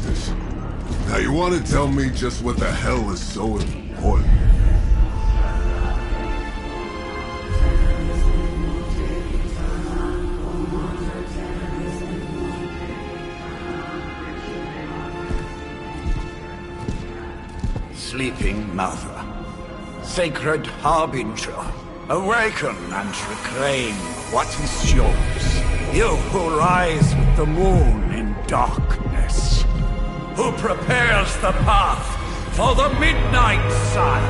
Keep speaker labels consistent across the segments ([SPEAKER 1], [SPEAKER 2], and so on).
[SPEAKER 1] practice. Now you want to tell me just what the hell is so important?
[SPEAKER 2] Sleeping Mother, sacred harbinger, awaken and reclaim what is yours. You who rise with the moon in darkness, who prepares the path for the midnight sun.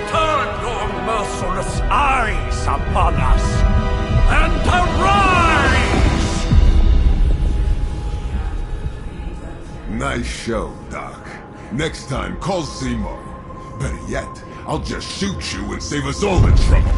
[SPEAKER 2] Turn your merciless eyes upon us, and arise!
[SPEAKER 1] Nice show, Doc. Next time, call Seymour. Better yet, I'll just shoot you and save us all the trouble.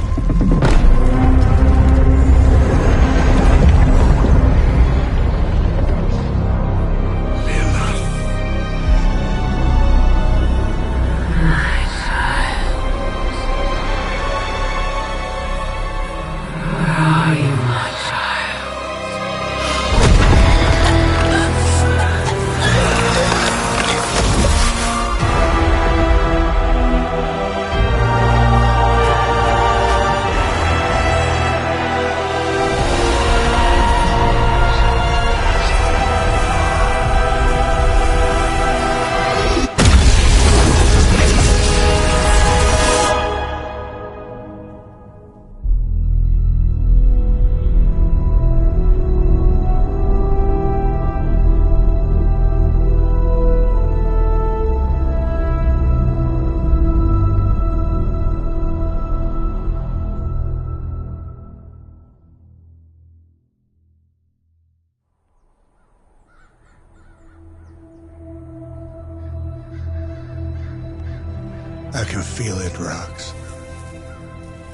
[SPEAKER 3] I can feel it, Rox.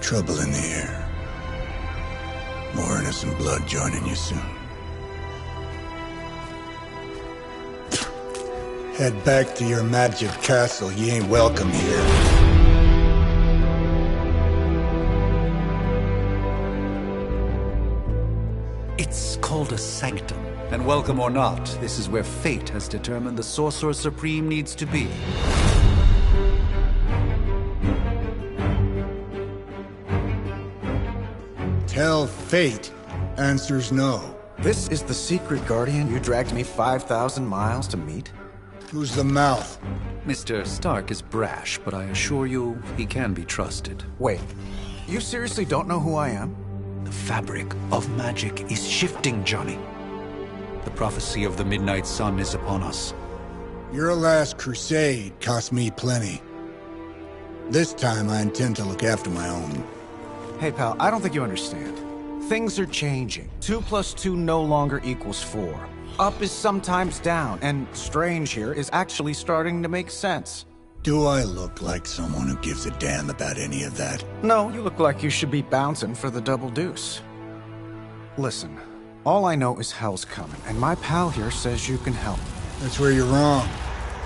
[SPEAKER 3] Trouble in the air. More innocent blood joining you soon. Head back to your magic castle. You ain't welcome here.
[SPEAKER 4] It's called a sanctum. And welcome or not, this is where fate has determined the Sorcerer Supreme needs to be.
[SPEAKER 3] Tell fate. Answers no.
[SPEAKER 5] This is the secret guardian you dragged me 5,000 miles to meet?
[SPEAKER 3] Who's the mouth?
[SPEAKER 4] Mr. Stark is brash, but I assure you, he can be trusted.
[SPEAKER 5] Wait, you seriously don't know who I am?
[SPEAKER 4] The fabric of magic is shifting, Johnny. The prophecy of the Midnight Sun is upon us.
[SPEAKER 3] Your last crusade cost me plenty. This time I intend to look after my own.
[SPEAKER 5] Hey pal, I don't think you understand. Things are changing. 2 + 2 no longer equals 4. Up is sometimes down, and strange here is actually starting to make sense.
[SPEAKER 3] Do I look like someone who gives a damn about any of that?
[SPEAKER 5] No, you look like you should be bouncing for the double deuce. Listen, all I know is hell's coming, and my pal here says you can help.
[SPEAKER 3] That's where you're wrong.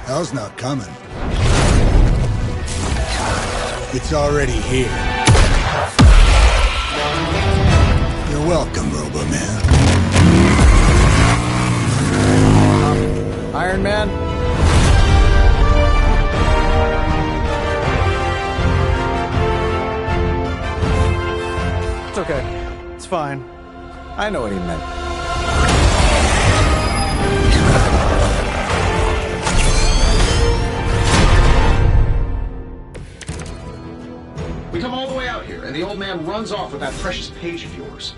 [SPEAKER 3] Hell's not coming. It's already here. You're welcome, Robo-Man.
[SPEAKER 5] Iron Man? It's okay. It's fine. I know what he meant.
[SPEAKER 6] We come all the way out here, and the old man runs off with that precious page of yours.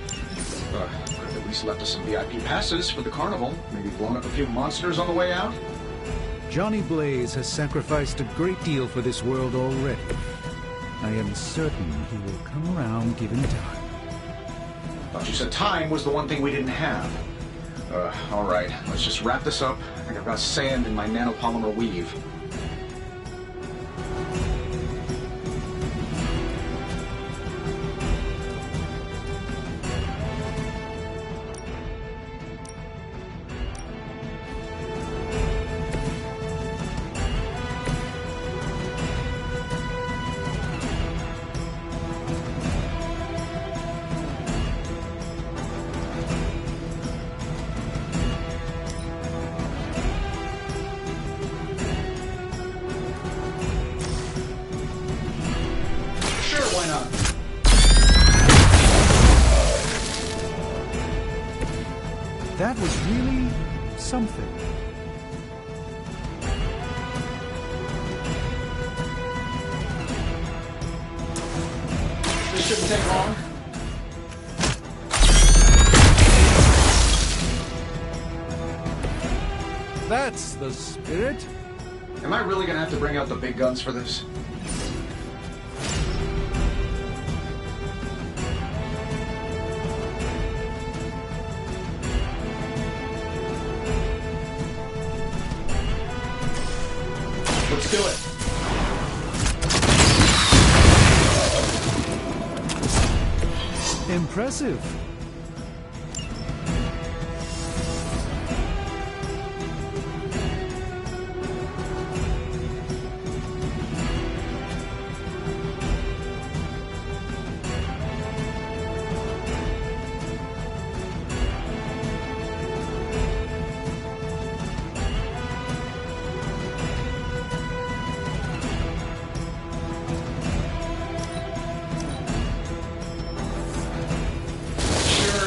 [SPEAKER 6] Could have at least left us some VIP passes for the carnival. Maybe blown up a few monsters on the way out.
[SPEAKER 4] Johnny Blaze has sacrificed a great deal for this world already. I am certain he will come around given time.
[SPEAKER 6] Thought you said time was the one thing we didn't have. All right, let's just wrap this up. I think I've got sand in my nanopolymer weave.
[SPEAKER 4] something.
[SPEAKER 6] This shouldn't take long.
[SPEAKER 4] That's the spirit.
[SPEAKER 6] Am I really gonna have to bring out the big guns for this? Let's do it.
[SPEAKER 4] Impressive.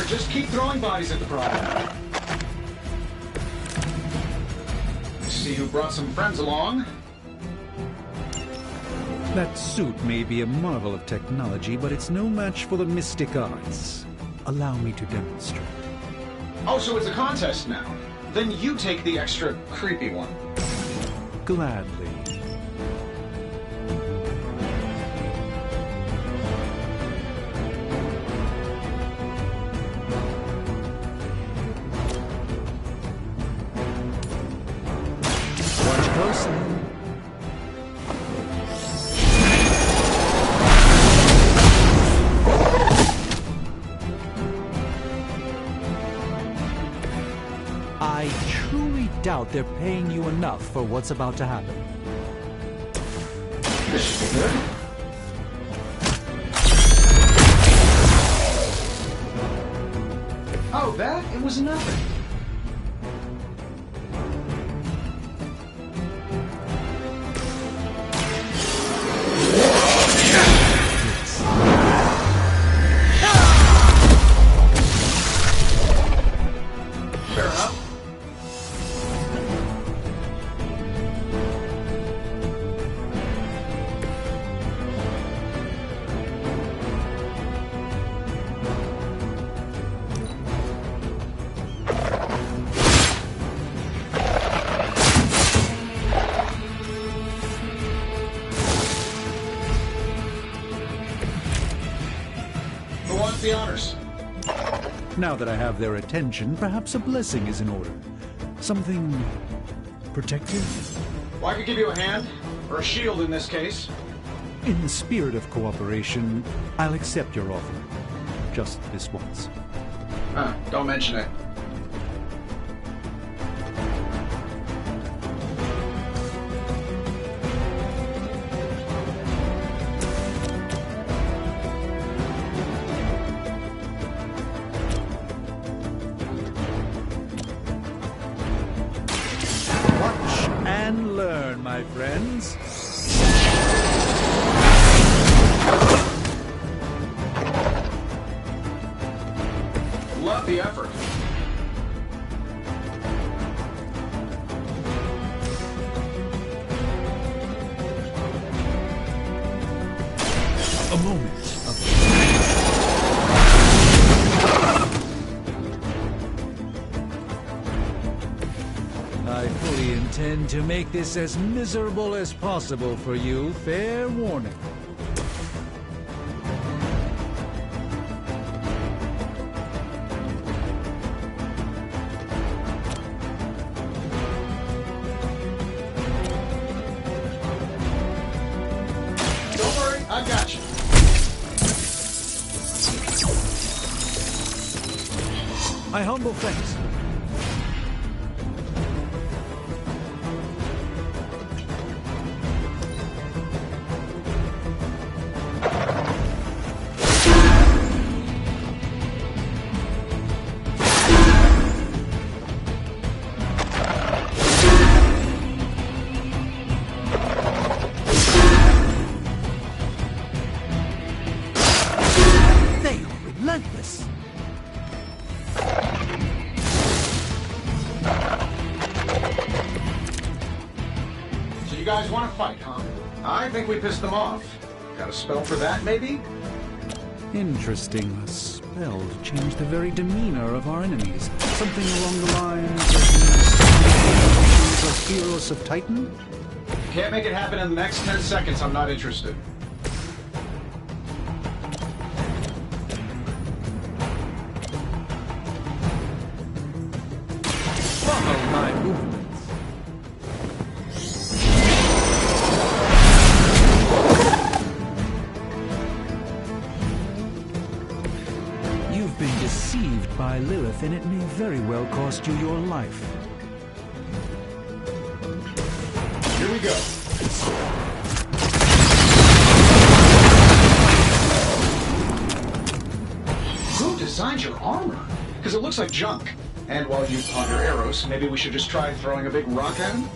[SPEAKER 6] Just keep throwing bodies at the problem. See who brought some friends along.
[SPEAKER 4] That suit may be a marvel of technology, but it's no match for the mystic arts. Allow me to demonstrate.
[SPEAKER 6] Oh, so it's a contest now. Then you take the extra creepy one.
[SPEAKER 4] Gladly. Watch closely. I truly doubt they're paying you enough for what's about to happen.
[SPEAKER 6] This should be good. Oh, that? It was nothing. Fair enough. Who wants the honors?
[SPEAKER 4] Now that I have their attention, perhaps a blessing is in order. Something protective?
[SPEAKER 6] Well, I could give you a hand, or a shield in this case.
[SPEAKER 4] In the spirit of cooperation, I'll accept your offer. Just this once.
[SPEAKER 6] Don't mention it.
[SPEAKER 4] Watch and learn, my friends.
[SPEAKER 6] Love the effort.
[SPEAKER 4] A moment of I fully intend to make this as miserable as possible for you. Fair warning.
[SPEAKER 6] Don't worry, I got you.
[SPEAKER 4] My humble thanks. They are relentless.
[SPEAKER 6] guys want to fight, huh? I think we pissed them off. Got a spell for that, maybe?
[SPEAKER 4] Interesting. A spell to change the very demeanor of our enemies. Something along the lines of Heroes of Titan?
[SPEAKER 6] Can't make it happen in the next 10 seconds. I'm not interested.
[SPEAKER 4] Follow my movements. You've been deceived by Lilith, and it may very well cost you your life.
[SPEAKER 6] Here we go. Who designed your armor? Because it looks like junk. And while you ponder arrows, maybe we should just try throwing a big rock at him?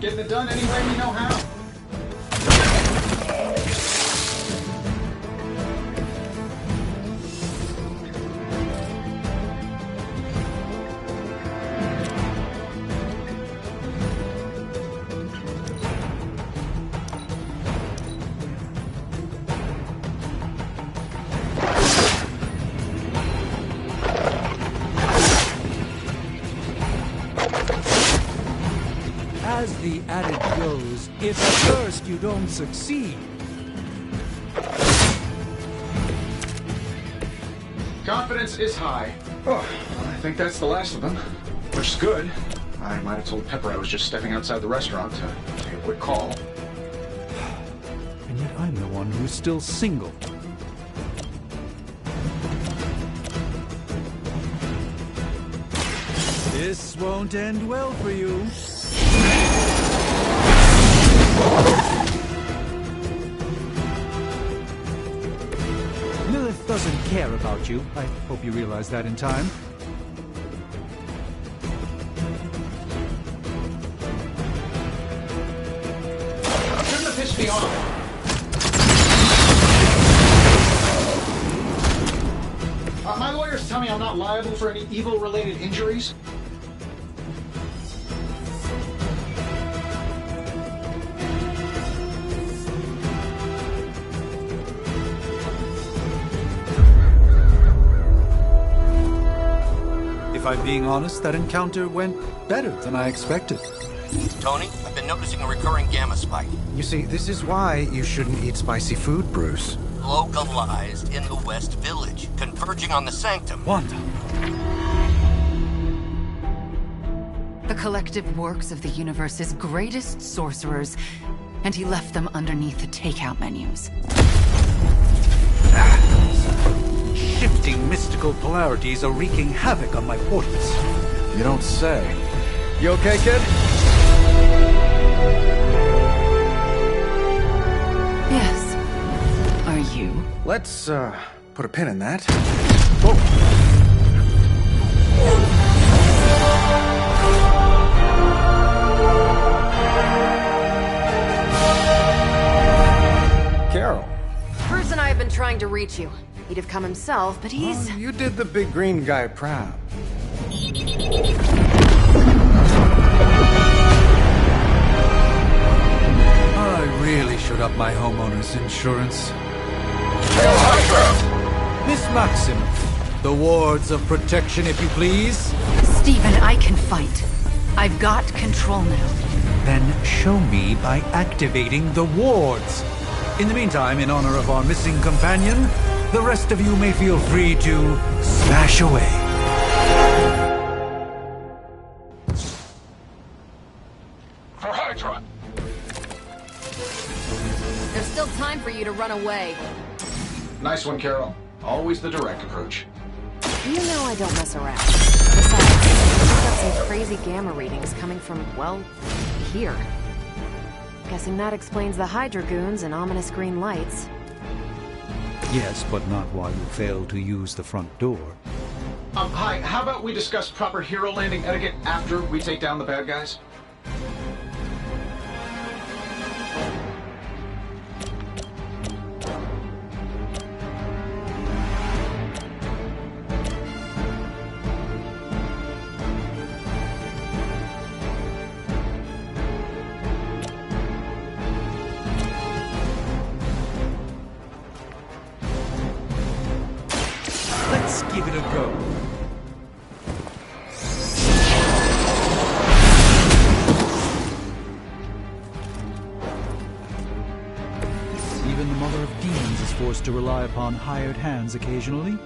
[SPEAKER 6] Getting it done any way we know how.
[SPEAKER 4] As the adage goes, if at first you don't succeed.
[SPEAKER 6] Confidence is high. Oh, I think that's the last of them. Which is good. I might have told Pepper I was just stepping outside the restaurant to take a quick call.
[SPEAKER 4] And yet I'm the one who's still single. This won't end well for you. Lilith doesn't care about you. I hope you realize that in time.
[SPEAKER 6] Shouldn't have pissed me off. My lawyers tell me I'm not liable for any evil-related injuries.
[SPEAKER 4] If I'm being honest, that encounter went better than I expected.
[SPEAKER 7] Tony, I've been noticing a recurring gamma spike.
[SPEAKER 5] You see, this is why you shouldn't eat spicy food, Bruce.
[SPEAKER 7] Localized in the West Village, converging on the Sanctum.
[SPEAKER 4] Wanda.
[SPEAKER 8] The collective works of the universe's greatest sorcerers, and he left them underneath the takeout menus.
[SPEAKER 4] Shifting mystical polarities are wreaking havoc on my portals.
[SPEAKER 5] You don't say. You okay, kid?
[SPEAKER 8] Yes. Are you?
[SPEAKER 5] Let's, put a pin in that. Carol.
[SPEAKER 9] Bruce and I have been trying to reach you. He'd have come himself, but he's...
[SPEAKER 5] You did the big green guy proud.
[SPEAKER 4] I really should up my homeowner's insurance. Miss Maximoff, the wards of protection, if you please.
[SPEAKER 8] Stephen, I can fight. I've got control now.
[SPEAKER 4] Then show me by activating the wards. In the meantime, in honor of our missing companion, the rest of you may feel free to smash away.
[SPEAKER 7] For Hydra!
[SPEAKER 9] There's still time for you to run away.
[SPEAKER 6] Nice one, Carol. Always the direct approach.
[SPEAKER 9] You know I don't mess around. Besides, we've got some crazy gamma readings coming from, well, here. Guessing that explains the Hydra goons and ominous green lights.
[SPEAKER 4] Yes, but not while you fail to use the front door.
[SPEAKER 6] Hi, how about we discuss proper hero landing etiquette after we take down the bad guys?
[SPEAKER 4] Let's give it a go. Even the Mother of Demons is forced to rely upon hired hands occasionally.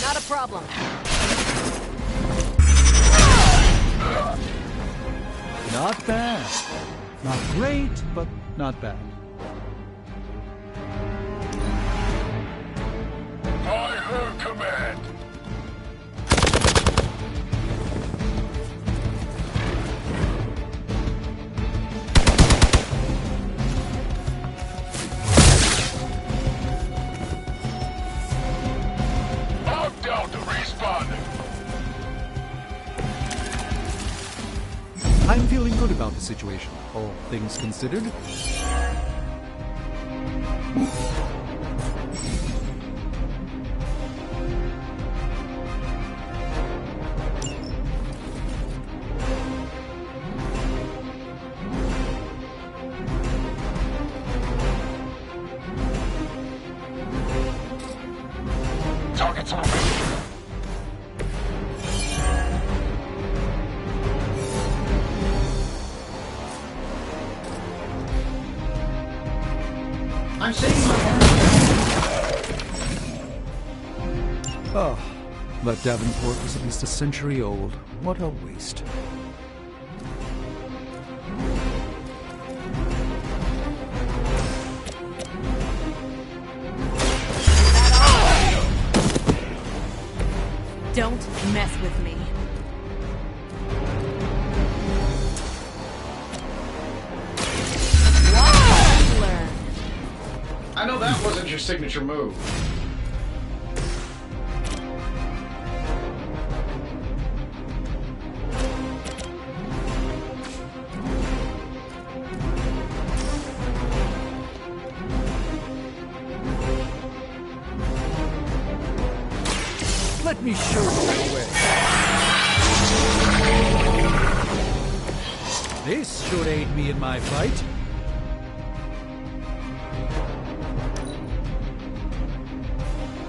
[SPEAKER 9] Not a problem.
[SPEAKER 4] Not bad. Not great, but not bad.
[SPEAKER 1] By her command. I'm down to respawn.
[SPEAKER 4] I'm feeling good about the situation, all things considered.
[SPEAKER 1] Target's moving.
[SPEAKER 6] I'm saving my
[SPEAKER 4] Oh, that Davenport was at least a century old. What a waste.
[SPEAKER 10] Don't mess with me. Learn.
[SPEAKER 6] I know that wasn't your signature move.
[SPEAKER 4] Let me show you the way. This should aid me in my fight.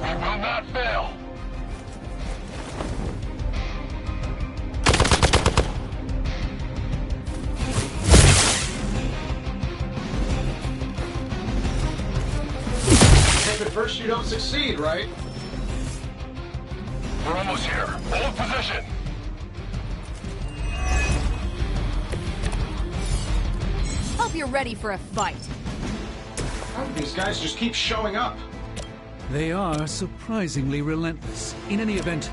[SPEAKER 1] We will not fail.
[SPEAKER 6] If at first you don't succeed, right?
[SPEAKER 1] We're almost here. Hold position.
[SPEAKER 10] Hope you're ready for a fight.
[SPEAKER 6] How do these guys just keep showing up?
[SPEAKER 4] They are surprisingly relentless. In any event,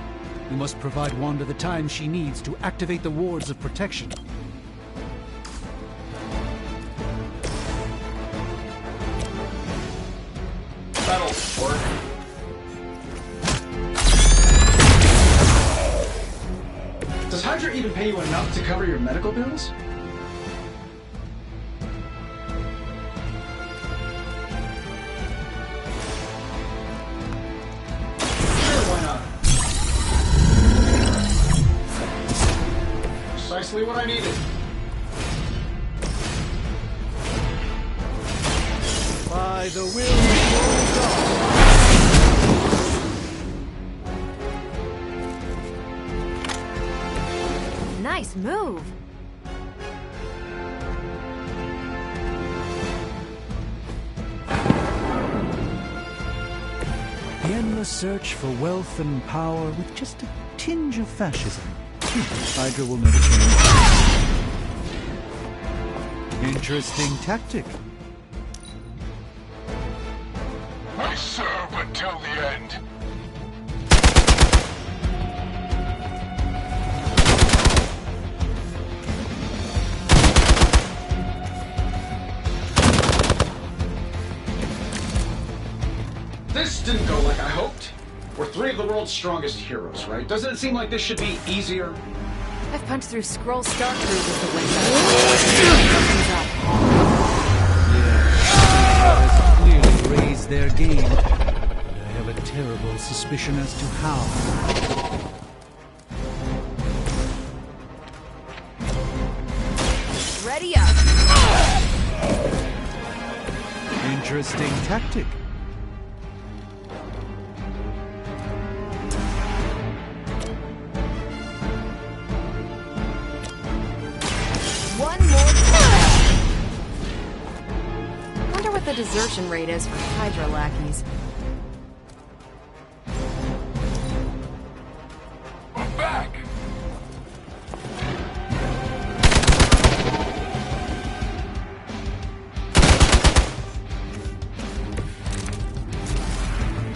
[SPEAKER 4] we must provide Wanda the time she needs to activate the wards of protection.
[SPEAKER 6] That'll work. Does Does Hydra even pay you enough to cover your medical bills? Sure, why not? Precisely what I needed.
[SPEAKER 4] By the will of God.
[SPEAKER 10] Nice move.
[SPEAKER 4] The endless search for wealth and power with just a tinge of fascism. Hydra will never change. Interesting tactic.
[SPEAKER 1] I serve until the end.
[SPEAKER 6] This didn't go like I hoped. We're three of the world's strongest heroes, right? Doesn't it seem like this should be easier?
[SPEAKER 10] I've punched through Skrull Star Cruisers the window. Something's up.
[SPEAKER 4] Has clearly raised their game. But I have a terrible suspicion as to how.
[SPEAKER 10] Ready up.
[SPEAKER 4] Interesting tactic.
[SPEAKER 10] One more time. Wonder what the desertion rate is for Hydra lackeys.
[SPEAKER 1] I'm back.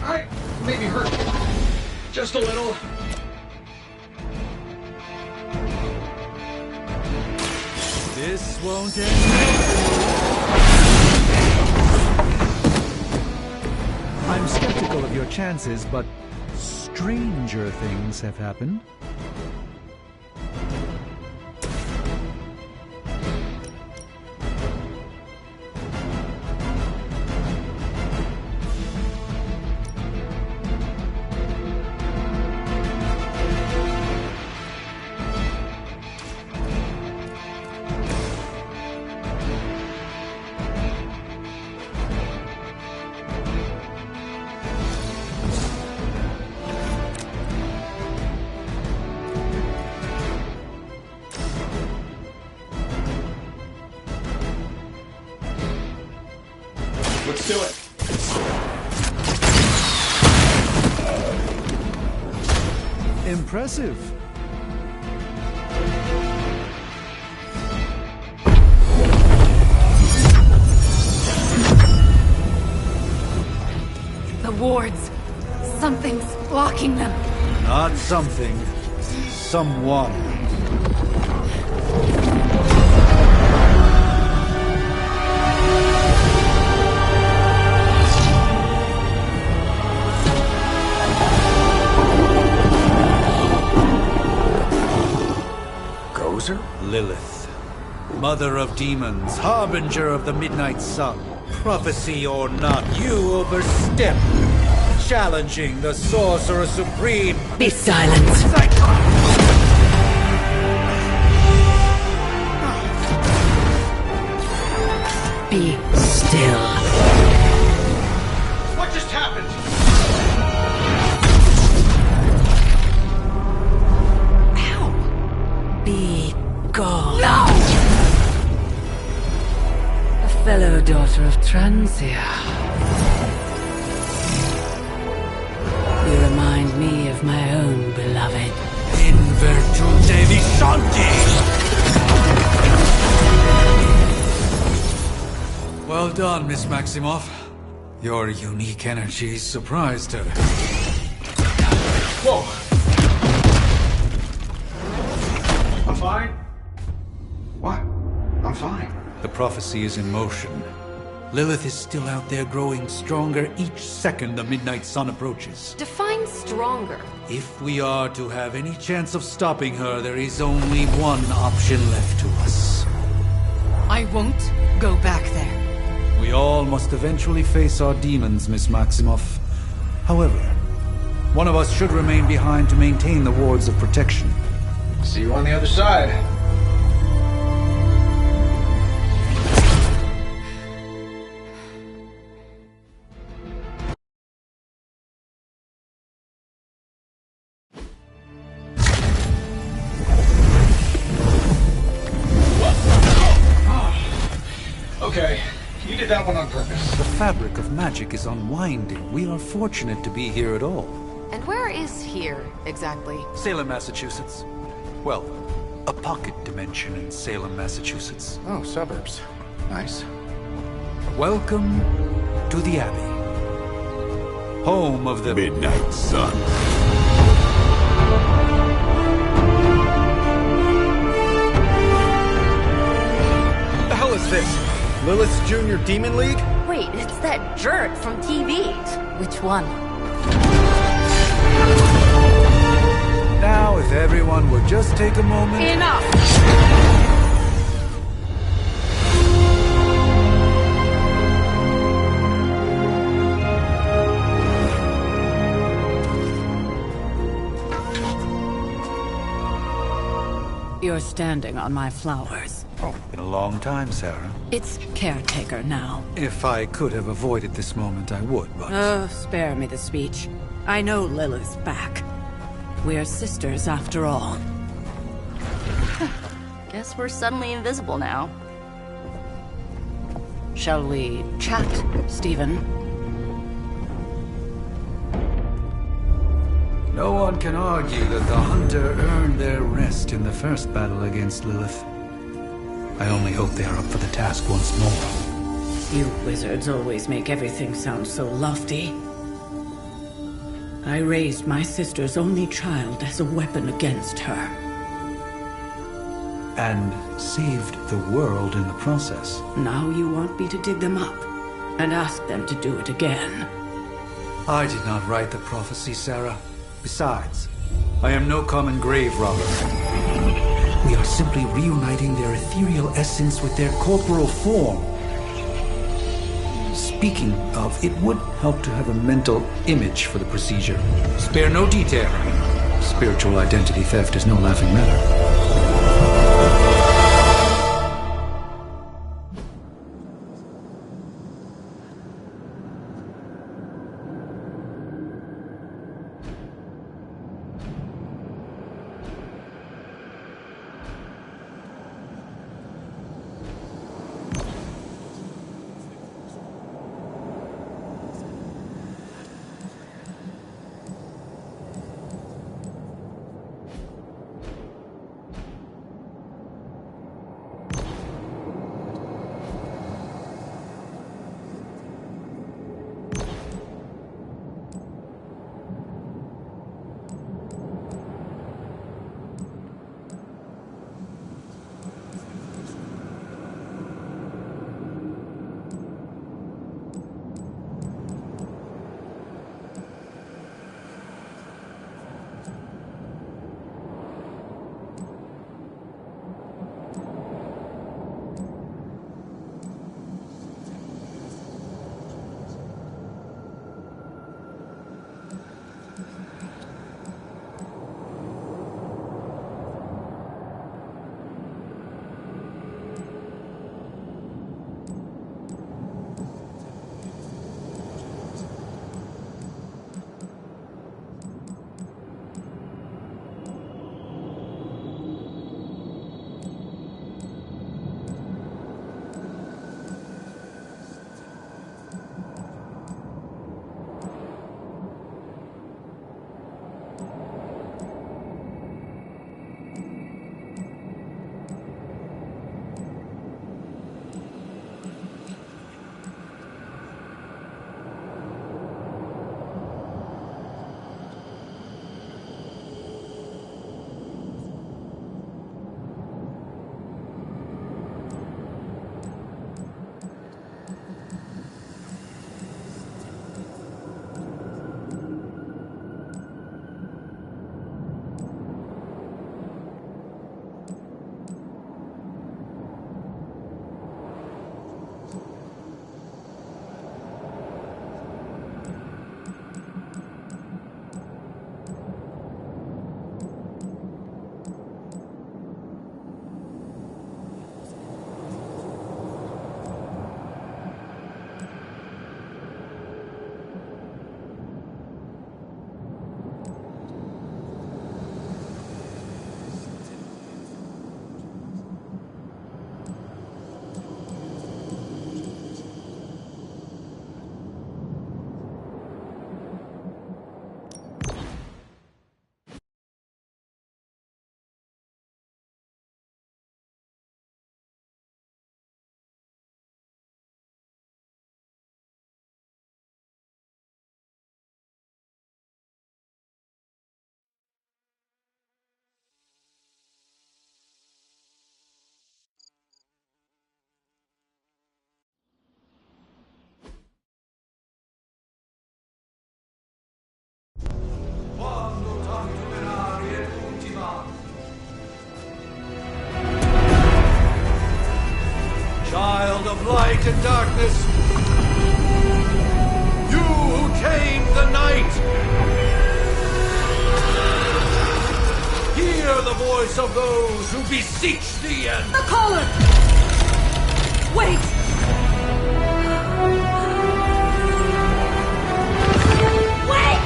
[SPEAKER 6] I maybe hurt. Just a little.
[SPEAKER 4] This won't end. I'm skeptical of your chances, but stranger things have happened.
[SPEAKER 6] Let's do it.
[SPEAKER 4] Impressive.
[SPEAKER 8] The wards. Something's blocking them.
[SPEAKER 4] Not something. Someone.
[SPEAKER 6] Gozer?
[SPEAKER 4] Lilith, mother of demons, harbinger of the midnight sun. Prophecy or not, you overstep, challenging the sorcerer supreme.
[SPEAKER 8] Be silent. Be still.
[SPEAKER 6] What just happened?
[SPEAKER 8] Be gone. No! A fellow daughter of Transia. You remind me of my own beloved.
[SPEAKER 4] In virtute vishanti! Well done, Miss Maximoff. Your unique energy surprised her.
[SPEAKER 6] Whoa! I'm fine. What? I'm fine.
[SPEAKER 4] The prophecy is in motion. Lilith is still out there growing stronger each second the midnight sun approaches.
[SPEAKER 8] Define
[SPEAKER 9] growing stronger.
[SPEAKER 4] If we are to have any chance of stopping her, there is only one option left to us.
[SPEAKER 8] I won't go back there.
[SPEAKER 4] We all must eventually face our demons, Miss Maximoff. However, one of us should remain behind to maintain the wards of protection.
[SPEAKER 6] See you on the other side. Okay, you did that one on purpose.
[SPEAKER 4] The fabric of magic is unwinding. We are fortunate to be here at all.
[SPEAKER 9] And where is here, exactly?
[SPEAKER 4] Salem, Massachusetts. Well, a pocket dimension in Salem, Massachusetts.
[SPEAKER 5] Oh, suburbs. Nice.
[SPEAKER 4] Welcome to the Abbey. Home of the
[SPEAKER 1] Midnight Sun.
[SPEAKER 5] What the hell is this? Lilith's Junior Demon League?
[SPEAKER 10] Wait, it's that jerk from TV. Which one?
[SPEAKER 4] Now, if everyone would just take a moment...
[SPEAKER 10] Enough!
[SPEAKER 11] You're standing on my flowers.
[SPEAKER 4] Oh, been a long time, Sarah.
[SPEAKER 11] It's caretaker now.
[SPEAKER 4] If I could have avoided this moment, I would, but...
[SPEAKER 11] Oh, spare me the speech. I know Lilith's back. We're sisters after all.
[SPEAKER 10] Guess we're suddenly invisible now.
[SPEAKER 11] Shall we chat, Stephen?
[SPEAKER 4] No one can argue that the Hunter earned their rest in the first battle against Lilith. I only hope they are up for the task once more.
[SPEAKER 11] You wizards always make everything sound so lofty. I raised my sister's only child as a weapon against her.
[SPEAKER 4] And saved the world in the process.
[SPEAKER 11] Now you want me to dig them up and ask them to do it again.
[SPEAKER 4] I did not write the prophecy, Sarah. Besides, I am no common grave robber. We are simply reuniting their ethereal essence with their corporal form. Speaking of, it would help to have a mental image for the procedure. Spare no detail. Spiritual identity theft is no laughing matter. child of light and darkness. You who tame the night. Hear the voice of those who beseech thee and...
[SPEAKER 10] The caller! Wait! Wait!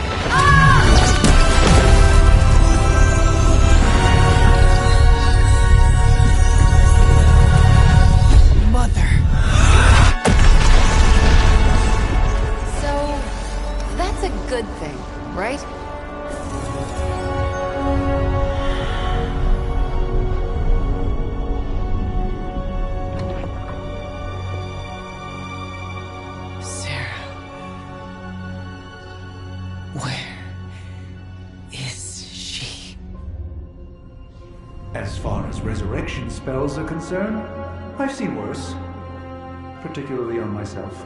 [SPEAKER 8] Mother. So, that's a good thing, right?
[SPEAKER 4] As far as resurrection spells are concerned, I've seen worse. Particularly on myself.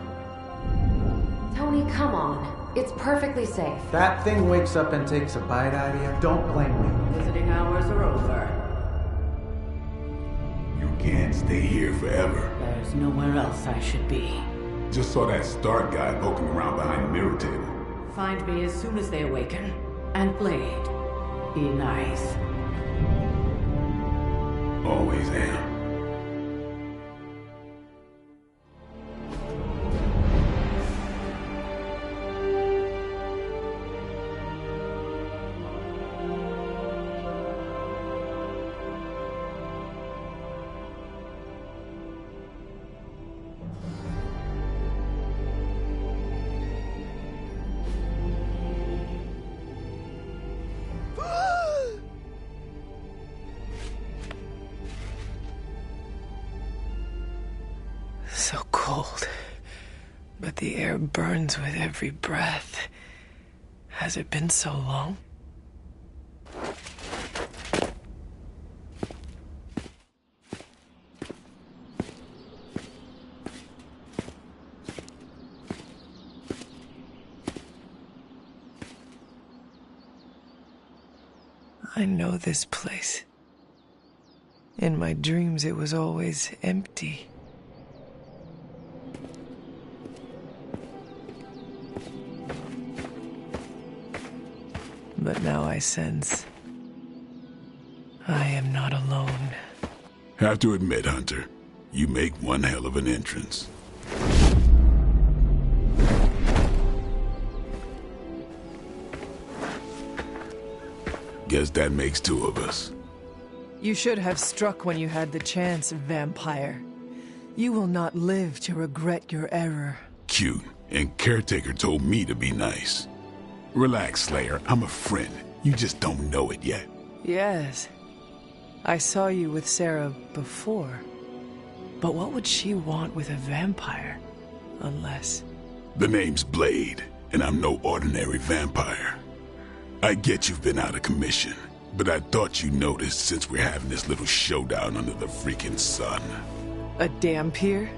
[SPEAKER 9] Tony, come on. It's perfectly safe.
[SPEAKER 5] That thing wakes up and takes a bite out of you. Don't blame me.
[SPEAKER 11] Visiting hours are over.
[SPEAKER 1] You can't stay here forever.
[SPEAKER 11] There's nowhere else I should be.
[SPEAKER 1] Just saw that Stark guy poking around behind the mirror table.
[SPEAKER 11] Find me as soon as they awaken. And Blade, be nice.
[SPEAKER 1] Always am.
[SPEAKER 12] So cold, but the air burns with every breath. Has it been so long? I know this place. In my dreams, it was always empty. But now I sense I am not alone.
[SPEAKER 1] Have to admit, Hunter, you make one hell of an entrance. Guess that makes two of us.
[SPEAKER 12] You should have struck when you had the chance, vampire. You will not live to regret your error.
[SPEAKER 1] Cute, and Caretaker told me to be nice. Relax, Slayer. I'm a friend. You just don't know it yet.
[SPEAKER 12] Yes. I saw you with Sarah before. But what would she want with a vampire? Unless...
[SPEAKER 1] The name's Blade, and I'm no ordinary vampire. I get you've been out of commission, but I thought you noticed since we're having this little showdown under the freaking sun.
[SPEAKER 12] A Dampier?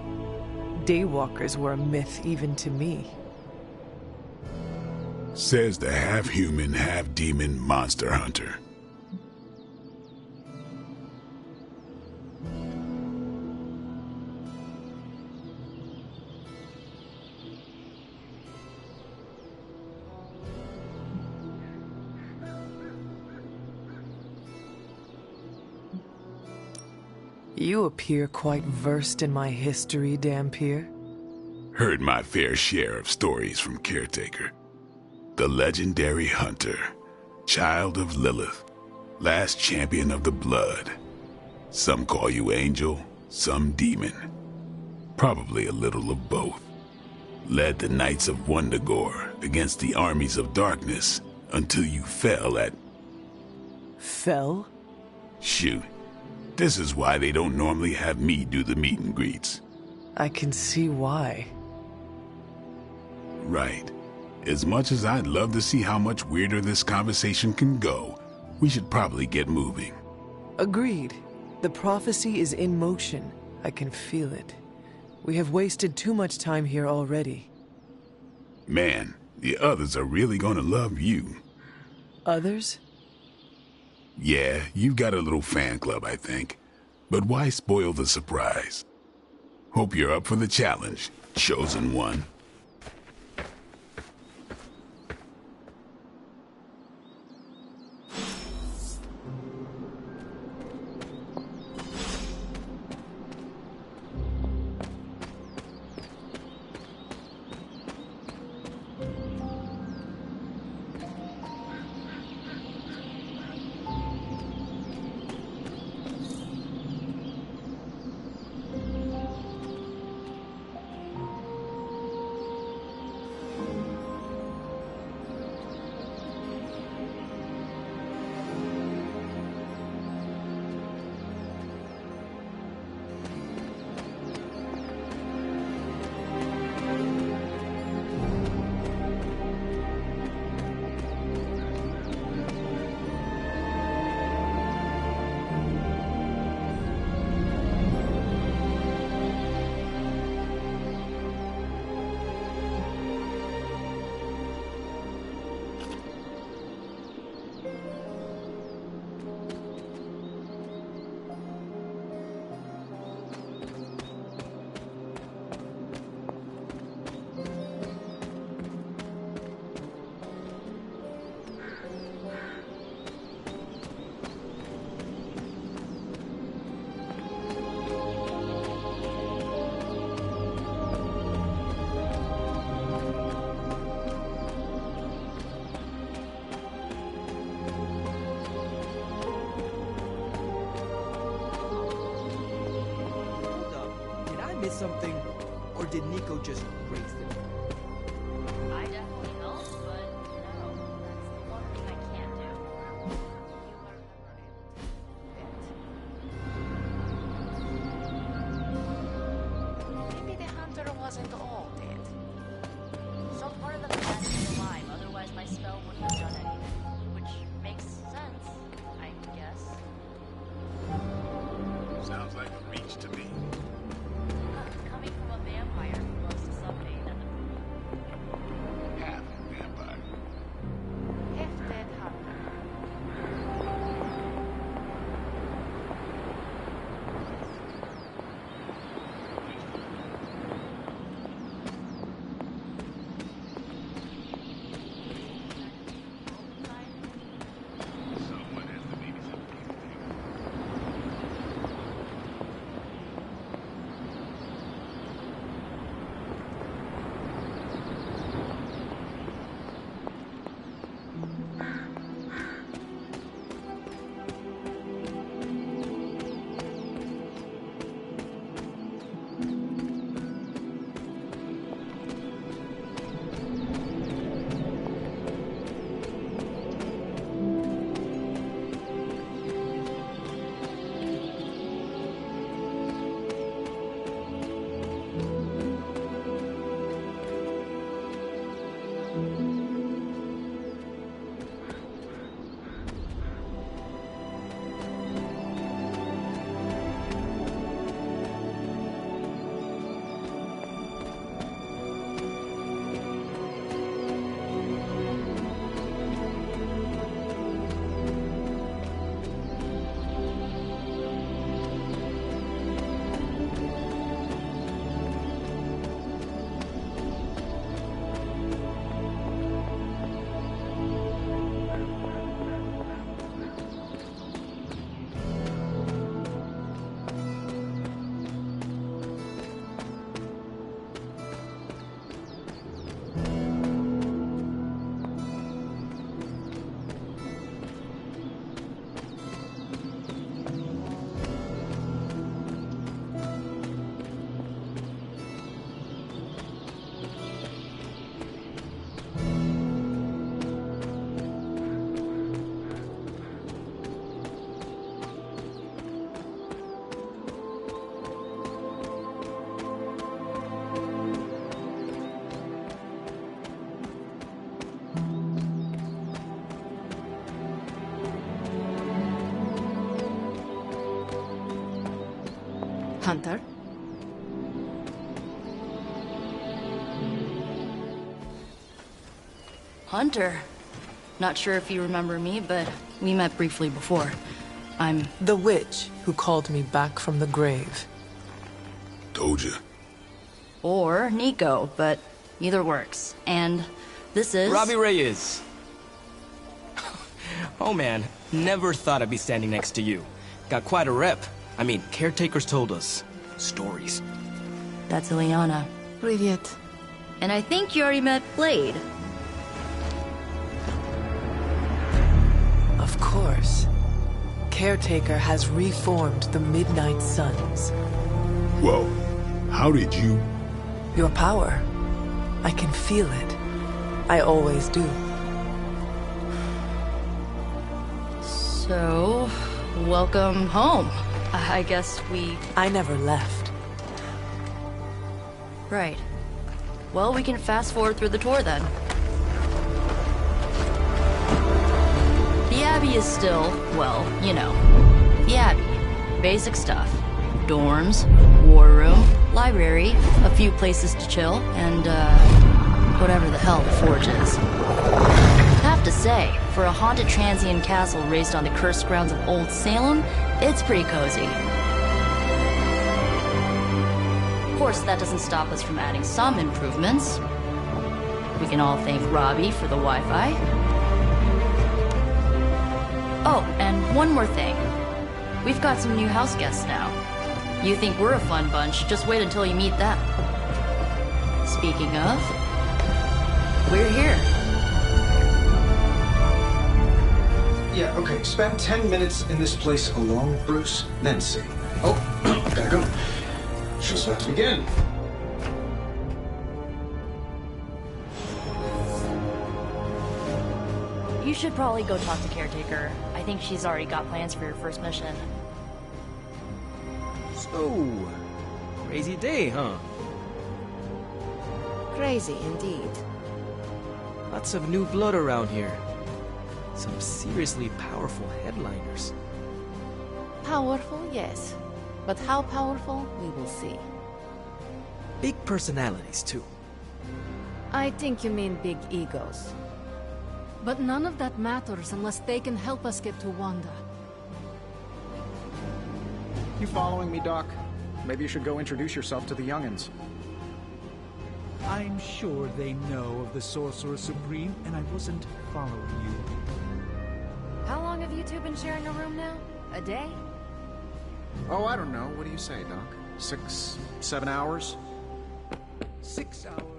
[SPEAKER 12] Daywalkers were a myth even to me.
[SPEAKER 1] Says the half-human, half-demon monster hunter.
[SPEAKER 12] You appear quite versed in my history, Dampier.
[SPEAKER 1] Heard my fair share of stories from Caretaker. The legendary hunter, child of Lilith, last champion of the blood. Some call you angel, some demon. Probably a little of both. Led the Knights of Wundagore against the armies of darkness until you fell at...
[SPEAKER 12] Fell?
[SPEAKER 1] Shoot. This is why they don't normally have me do the meet and greets.
[SPEAKER 12] I can see why.
[SPEAKER 1] Right. As much as I'd love to see how much weirder this conversation can go, we should probably get moving.
[SPEAKER 12] Agreed. The prophecy is in motion. I can feel it. We have wasted too much time here already.
[SPEAKER 1] Man, the others are really gonna love you.
[SPEAKER 12] Others?
[SPEAKER 1] Yeah, you've got a little fan club, I think. But why spoil the surprise? Hope you're up for the challenge, chosen one.
[SPEAKER 13] Something, or did Nico just raise them?
[SPEAKER 14] I definitely helped, but no, that's the one thing I can't do. Maybe the hunter wasn't all dead. Some part of the past is alive, otherwise my spell wouldn't have done anything. Which makes sense, I guess.
[SPEAKER 1] Sounds like a reach to me.
[SPEAKER 14] Coming from a vampire who loves to sunbathe at the pool.
[SPEAKER 1] Half vampire.
[SPEAKER 14] Half-dead hunter.
[SPEAKER 1] Someone has to babysit the
[SPEAKER 8] Hunter?
[SPEAKER 14] Hunter. Not sure if you remember me, but we met briefly before. I'm
[SPEAKER 12] the witch who called me back from the grave.
[SPEAKER 1] Told you.
[SPEAKER 15] Or Nico, but either works. And this is...
[SPEAKER 16] Robbie Reyes. Oh man, never thought I'd be standing next to you. Got quite a rep. I mean, caretakers told us stories.
[SPEAKER 15] That's Ileana.
[SPEAKER 10] Привет.
[SPEAKER 15] And I think you already met Blade.
[SPEAKER 12] Of course. Caretaker has reformed the Midnight Suns.
[SPEAKER 1] Whoa. How did you...
[SPEAKER 12] Your power. I can feel it. I always do.
[SPEAKER 15] So, welcome home. I guess
[SPEAKER 12] I never left.
[SPEAKER 15] Right. Well, we can fast forward through the tour then. The Abbey is still, well, you know, the Abbey. Basic stuff. Dorms, war room, library, a few places to chill, and, whatever the hell the Forge is. Have to say, for a haunted transient castle raised on the cursed grounds of Old Salem, it's pretty cozy. Of course, that doesn't stop us from adding some improvements. We can all thank Robbie for the Wi-Fi. Oh, and one more thing. We've got some new house guests now. You think we're a fun bunch, just wait until you meet them. Speaking of, we're here.
[SPEAKER 5] Yeah, okay. Spend 10 minutes in this place alone, Bruce, then see. Oh, gotta go. Show's about to begin.
[SPEAKER 15] You should probably go talk to Caretaker. I think she's already got plans for your first mission.
[SPEAKER 16] So, crazy day, huh?
[SPEAKER 10] Crazy indeed.
[SPEAKER 16] Lots of new blood around here. Some seriously powerful headliners.
[SPEAKER 10] Powerful, yes. But how powerful, we will see.
[SPEAKER 16] Big personalities, too.
[SPEAKER 10] I think you mean big egos.
[SPEAKER 17] But none of that matters unless they can help us get to Wanda.
[SPEAKER 5] You following me, Doc? Maybe you should go introduce yourself to the youngins.
[SPEAKER 4] I'm sure they know of the Sorcerer Supreme, and I wasn't following you.
[SPEAKER 9] How long have you two been sharing a room now? A day?
[SPEAKER 5] Oh, I don't know. What do you say, Doc? 6, 7 hours?
[SPEAKER 4] 6 hours.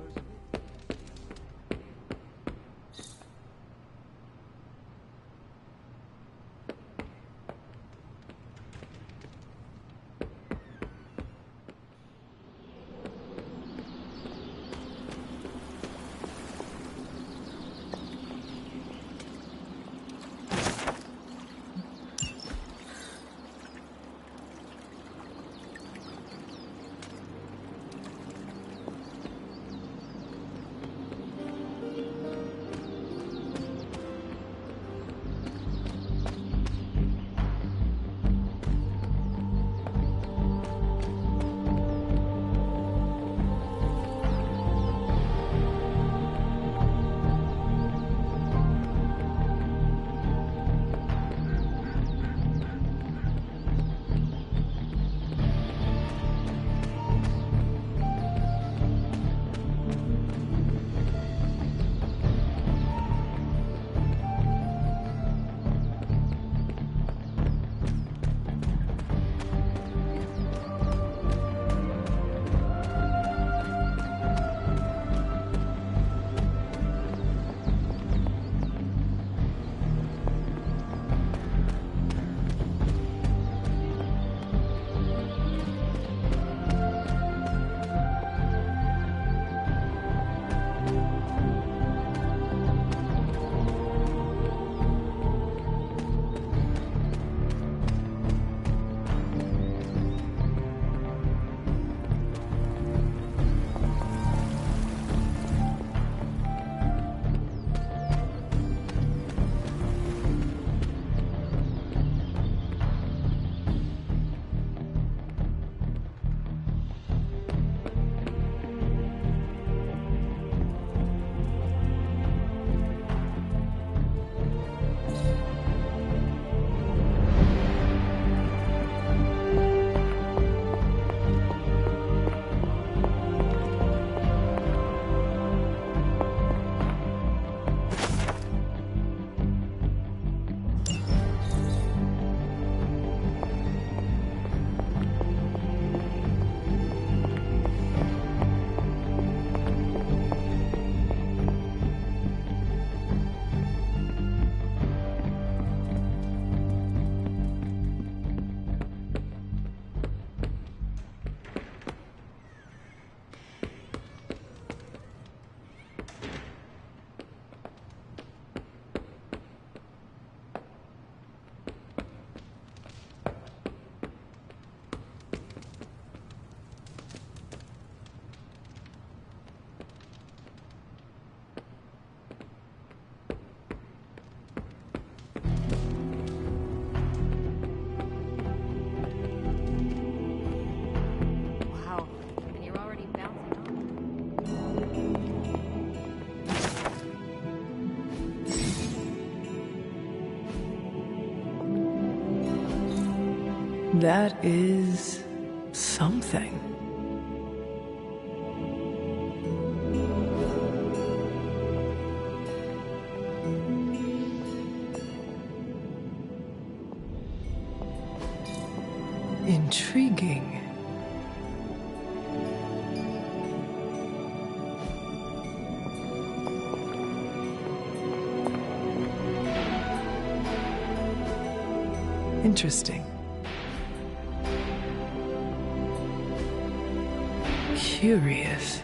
[SPEAKER 12] That is something. Intriguing. Interesting. Curious.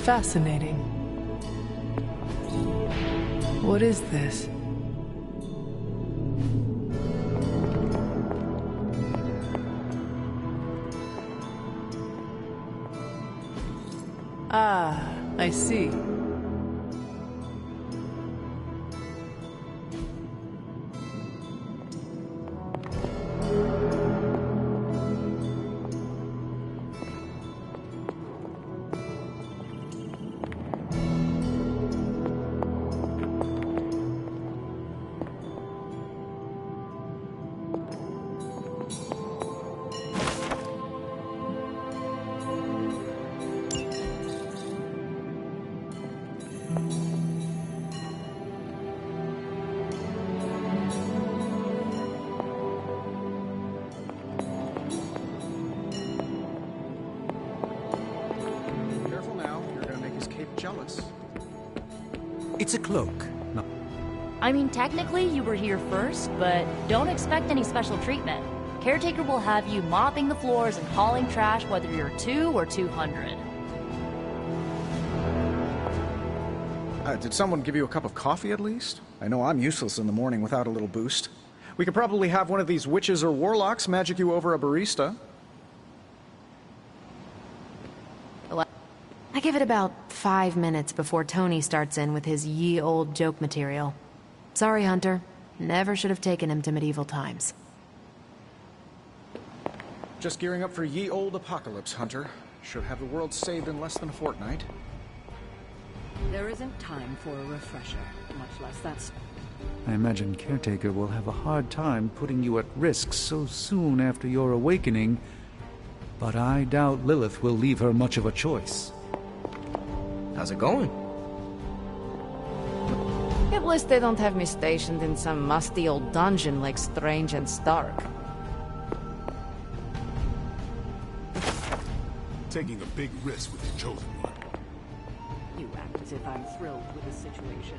[SPEAKER 12] Fascinating. What is this? Ah, I see.
[SPEAKER 5] It's a cloak. No.
[SPEAKER 15] I mean, technically you were here first, but don't expect any special treatment. Caretaker will have you mopping the floors and hauling trash whether you're 2 or 200.
[SPEAKER 5] Did someone give you a cup of coffee at least? I know I'm useless in the morning without a little boost. We could probably have one of these witches or warlocks magic you over a barista.
[SPEAKER 9] I give it about 5 minutes before Tony starts in with his ye old joke material. Sorry, Hunter. Never should have taken him to medieval times.
[SPEAKER 5] Just gearing up for ye old apocalypse, Hunter. Should have the world saved in less than a fortnight.
[SPEAKER 11] There isn't time for a refresher, much less that's...
[SPEAKER 4] I imagine Caretaker will have a hard time putting you at risk so soon after your awakening, but I doubt Lilith will leave her much of a choice.
[SPEAKER 13] How's it going?
[SPEAKER 10] At least they don't have me stationed in some musty old dungeon like Strange and Stark.
[SPEAKER 1] Taking a big risk with the Chosen One.
[SPEAKER 11] You act as if I'm thrilled with the situation.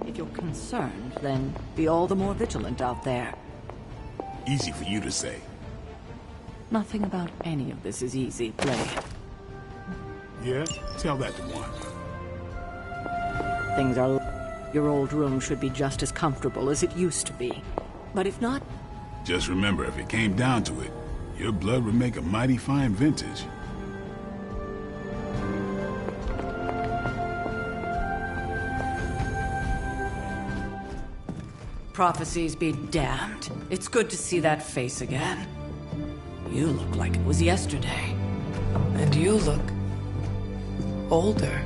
[SPEAKER 11] If you're concerned, then be all the more vigilant out there.
[SPEAKER 1] Easy for you to say.
[SPEAKER 11] Nothing about any of this is easy, Blade.
[SPEAKER 1] Yeah? Tell that to one.
[SPEAKER 11] Things are... Your old room should be just as comfortable as it used to be. But if not...
[SPEAKER 1] Just remember, if it came down to it, your blood would make a mighty fine vintage.
[SPEAKER 11] Prophecies be damned. It's good to see that face again. You look like it was yesterday.
[SPEAKER 12] And you look... older.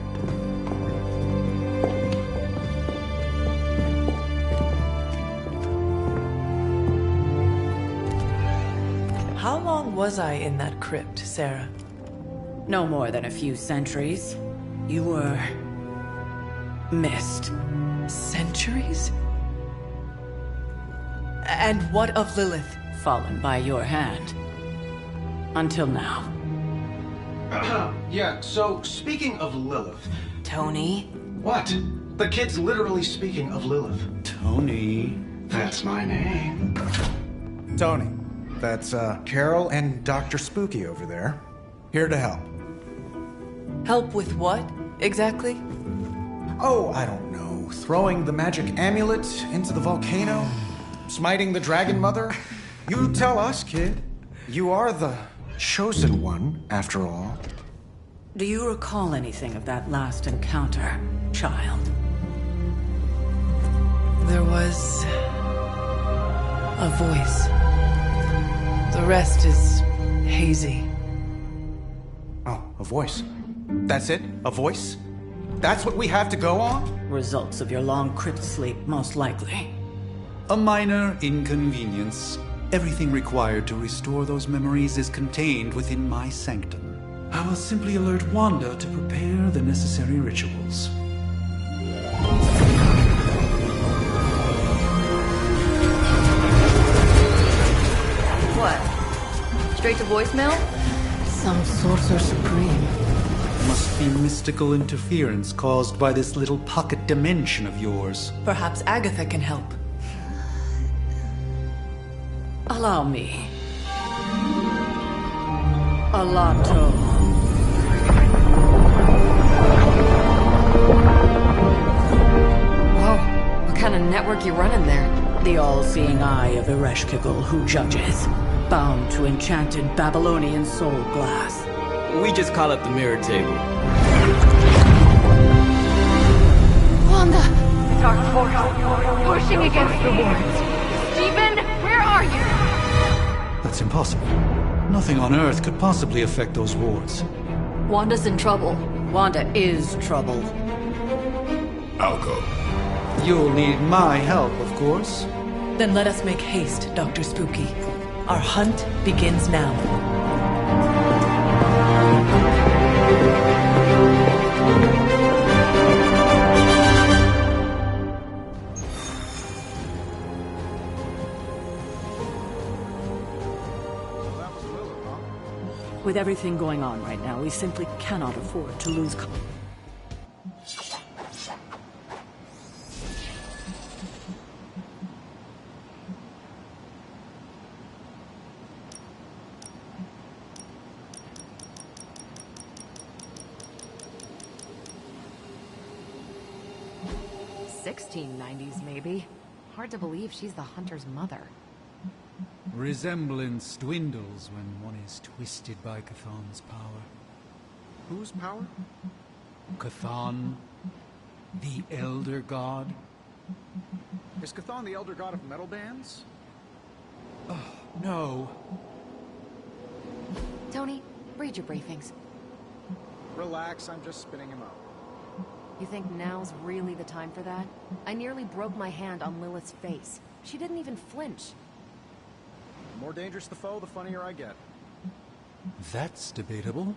[SPEAKER 12] How long was I in that crypt, Sarah?
[SPEAKER 11] No more than a few centuries. You were... missed.
[SPEAKER 12] Centuries? And what of Lilith?
[SPEAKER 11] Fallen by your hand. Until now.
[SPEAKER 5] Yeah, so speaking of Lilith...
[SPEAKER 11] Tony?
[SPEAKER 5] What? The kid's literally speaking of Lilith.
[SPEAKER 4] Tony.
[SPEAKER 5] That's my name. Tony. That's, Carol and Dr. Spooky over there. Here to help.
[SPEAKER 12] Help with what, exactly?
[SPEAKER 5] Oh, I don't know. Throwing the magic amulet into the volcano? Smiting the Dragon Mother? You tell us, kid. You are the chosen one, after all.
[SPEAKER 11] Do you recall anything of that last encounter, child?
[SPEAKER 12] There was... a voice. The rest is hazy.
[SPEAKER 5] Oh, a voice. That's it? A voice? That's what we have to go on?
[SPEAKER 11] Results of your long crypt sleep, most likely.
[SPEAKER 4] A minor inconvenience. Everything required to restore those memories is contained within my sanctum. I will simply alert Wanda to prepare the necessary rituals.
[SPEAKER 15] What? Straight to voicemail?
[SPEAKER 17] Some sorcerer supreme.
[SPEAKER 4] Must be mystical interference caused by this little pocket dimension of yours.
[SPEAKER 12] Perhaps Agatha can help. Allow me. Alato.
[SPEAKER 9] Whoa, what kind of network you running there?
[SPEAKER 11] The all-seeing eye of Ereshkigal who judges, bound to enchanted Babylonian soul glass.
[SPEAKER 16] We just call it the mirror table.
[SPEAKER 17] Wanda! Dark portal, pushing against the wards. Stephen, where are you?
[SPEAKER 4] That's impossible. Nothing on Earth could possibly affect those wards.
[SPEAKER 15] Wanda's in trouble.
[SPEAKER 11] Wanda is trouble.
[SPEAKER 1] I'll go.
[SPEAKER 4] You'll need my help, of course.
[SPEAKER 12] Then let us make haste, Dr. Spooky. Our hunt begins now.
[SPEAKER 11] With everything going on right now, we simply cannot afford to lose.
[SPEAKER 9] '90s, maybe. Hard to believe she's the hunter's mother.
[SPEAKER 4] Resemblance dwindles when one is twisted by Chthon's power.
[SPEAKER 6] Whose power?
[SPEAKER 4] Chthon, the Elder God.
[SPEAKER 6] Is Chthon the elder god of metal bands?
[SPEAKER 4] Oh, no.
[SPEAKER 9] Tony, read your briefings.
[SPEAKER 6] Relax, I'm just spinning him up.
[SPEAKER 9] You think now's really the time for that? I nearly broke my hand on Lilith's face. She didn't even flinch.
[SPEAKER 6] The more dangerous the foe, the funnier I get.
[SPEAKER 4] That's debatable.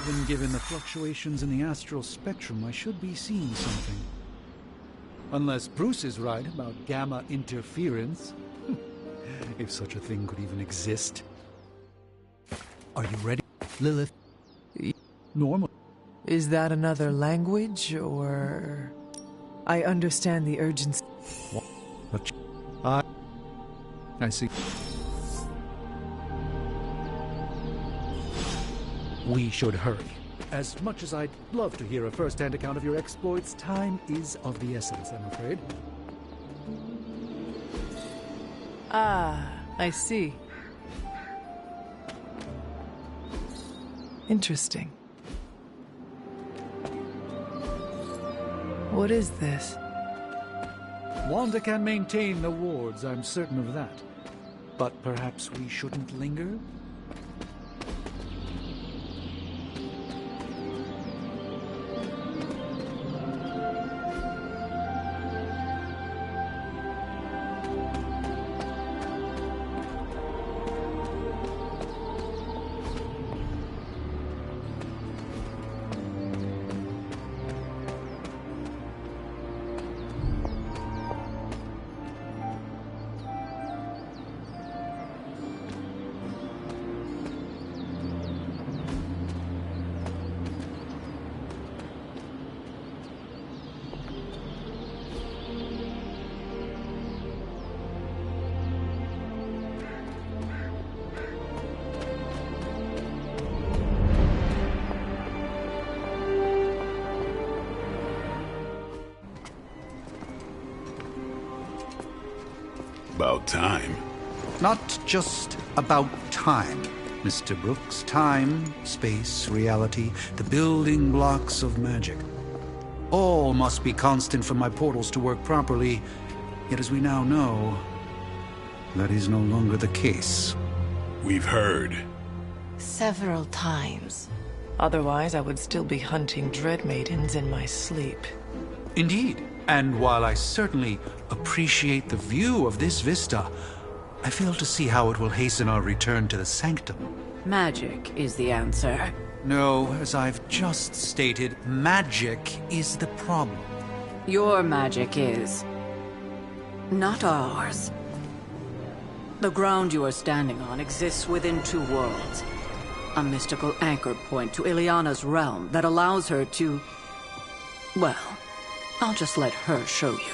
[SPEAKER 4] Even given the fluctuations in the astral spectrum, I should be seeing something. Unless Bruce is right about gamma interference. If such a thing could even exist. Are you ready, Lilith? Normal.
[SPEAKER 12] Is that another language, or... I understand the urgency.
[SPEAKER 4] What? I see. We should hurry. As much as I'd love to hear a first-hand account of your exploits, time is of the essence, I'm afraid.
[SPEAKER 12] Ah, I see. Interesting. What is this?
[SPEAKER 4] Wanda can maintain the wards, I'm certain of that. But perhaps we shouldn't linger?
[SPEAKER 1] About time.
[SPEAKER 4] Not just about time, Mr. Brooks. Time, space, reality, the building blocks of magic. All must be constant for my portals to work properly. Yet as we now know, that is no longer the case.
[SPEAKER 1] We've heard.
[SPEAKER 12] Several times. Otherwise, I would still be hunting dread maidens in my sleep.
[SPEAKER 4] Indeed. And while I certainly appreciate the view of this vista, I fail to see how it will hasten our return to the sanctum.
[SPEAKER 11] Magic is the answer.
[SPEAKER 4] No, as I've just stated, magic is the problem.
[SPEAKER 11] Your magic is not ours. The ground you are standing on exists within two worlds. A mystical anchor point to Ileana's realm that allows her to... Well, I'll just let her show you.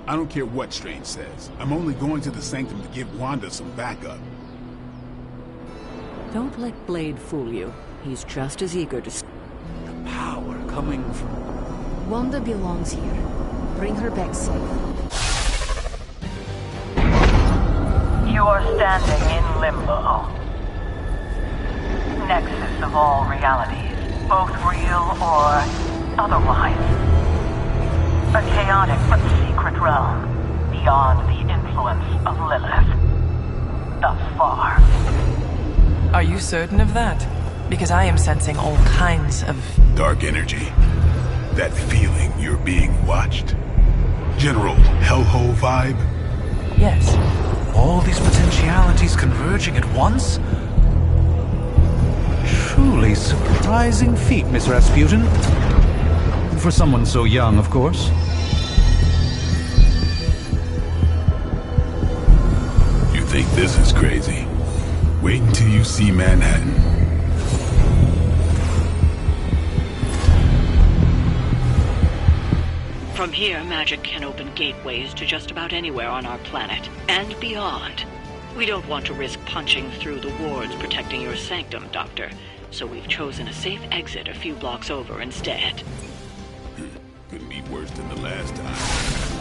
[SPEAKER 1] I don't care what Strange says. I'm only going to the Sanctum to give Wanda some backup.
[SPEAKER 11] Don't let Blade fool you. He's just as eager to...
[SPEAKER 4] The power coming from...
[SPEAKER 8] Wanda belongs here. Bring her back safe.
[SPEAKER 18] You are standing in limbo. Nexus of all realities, both real or otherwise. A chaotic but secret realm, beyond the influence of Lilith. Thus far.
[SPEAKER 12] Are you certain of that? Because I am sensing all kinds of...
[SPEAKER 1] dark energy. That feeling you're being watched. General hellhole vibe.
[SPEAKER 12] Yes.
[SPEAKER 4] All these potentialities converging at once? Truly surprising feat, Miss Rasputin. For someone so young, of course.
[SPEAKER 1] You think this is crazy? Wait until you see Manhattan.
[SPEAKER 19] From here, magic can open gateways to just about anywhere on our planet, and beyond. We don't want to risk punching through the wards protecting your sanctum, Doctor, so we've chosen a safe exit a few blocks over instead.
[SPEAKER 1] Couldn't be worse than the last time.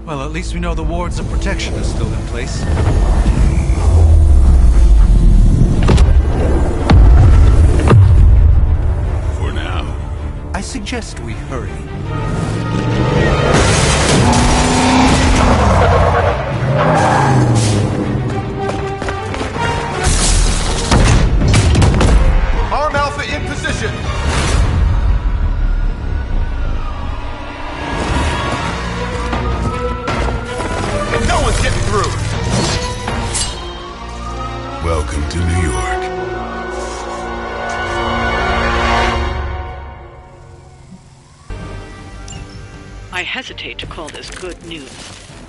[SPEAKER 4] Well, at least we know the wards of protection are still in place.
[SPEAKER 1] For now.
[SPEAKER 4] I suggest we hurry.
[SPEAKER 20] Arm Alpha in position! No one's getting through!
[SPEAKER 1] Welcome to New York.
[SPEAKER 19] hesitate to call this good news,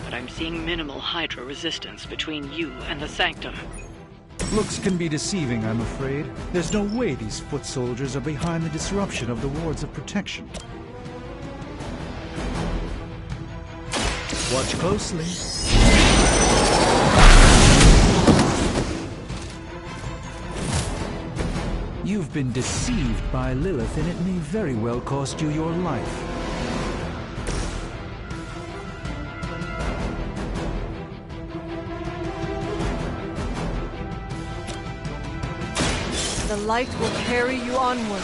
[SPEAKER 19] but I'm seeing minimal Hydra resistance between you and the Sanctum.
[SPEAKER 4] Looks can be deceiving, I'm afraid. There's no way these foot soldiers are behind the disruption of the wards of protection. Watch closely. You've been deceived by Lilith, and it may very well cost you your life.
[SPEAKER 12] The light will carry you onward.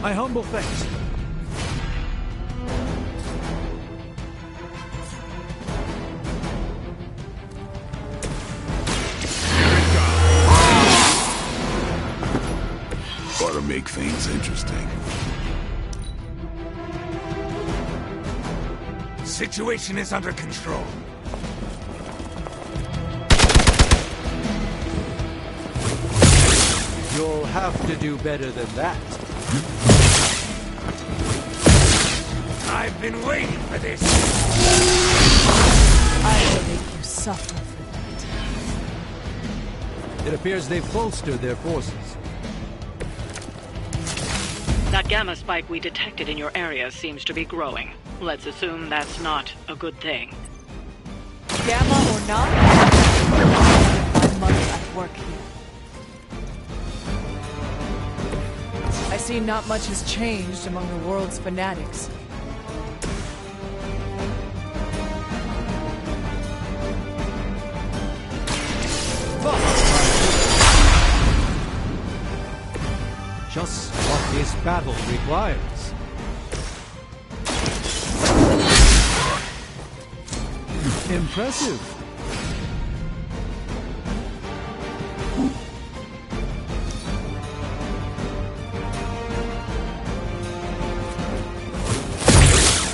[SPEAKER 4] My humble thanks.
[SPEAKER 1] Ought to make things interesting.
[SPEAKER 2] Situation is under control.
[SPEAKER 4] You'll have to do better than that.
[SPEAKER 2] I've been waiting for this.
[SPEAKER 12] I will make you suffer for that.
[SPEAKER 4] It appears they've bolstered their forces.
[SPEAKER 19] That gamma spike we detected in your area seems to be growing. Let's assume that's not a good thing.
[SPEAKER 12] Gamma or not, my mother at work here. I see not much has changed among the world's fanatics.
[SPEAKER 4] Just what this battle requires. Impressive.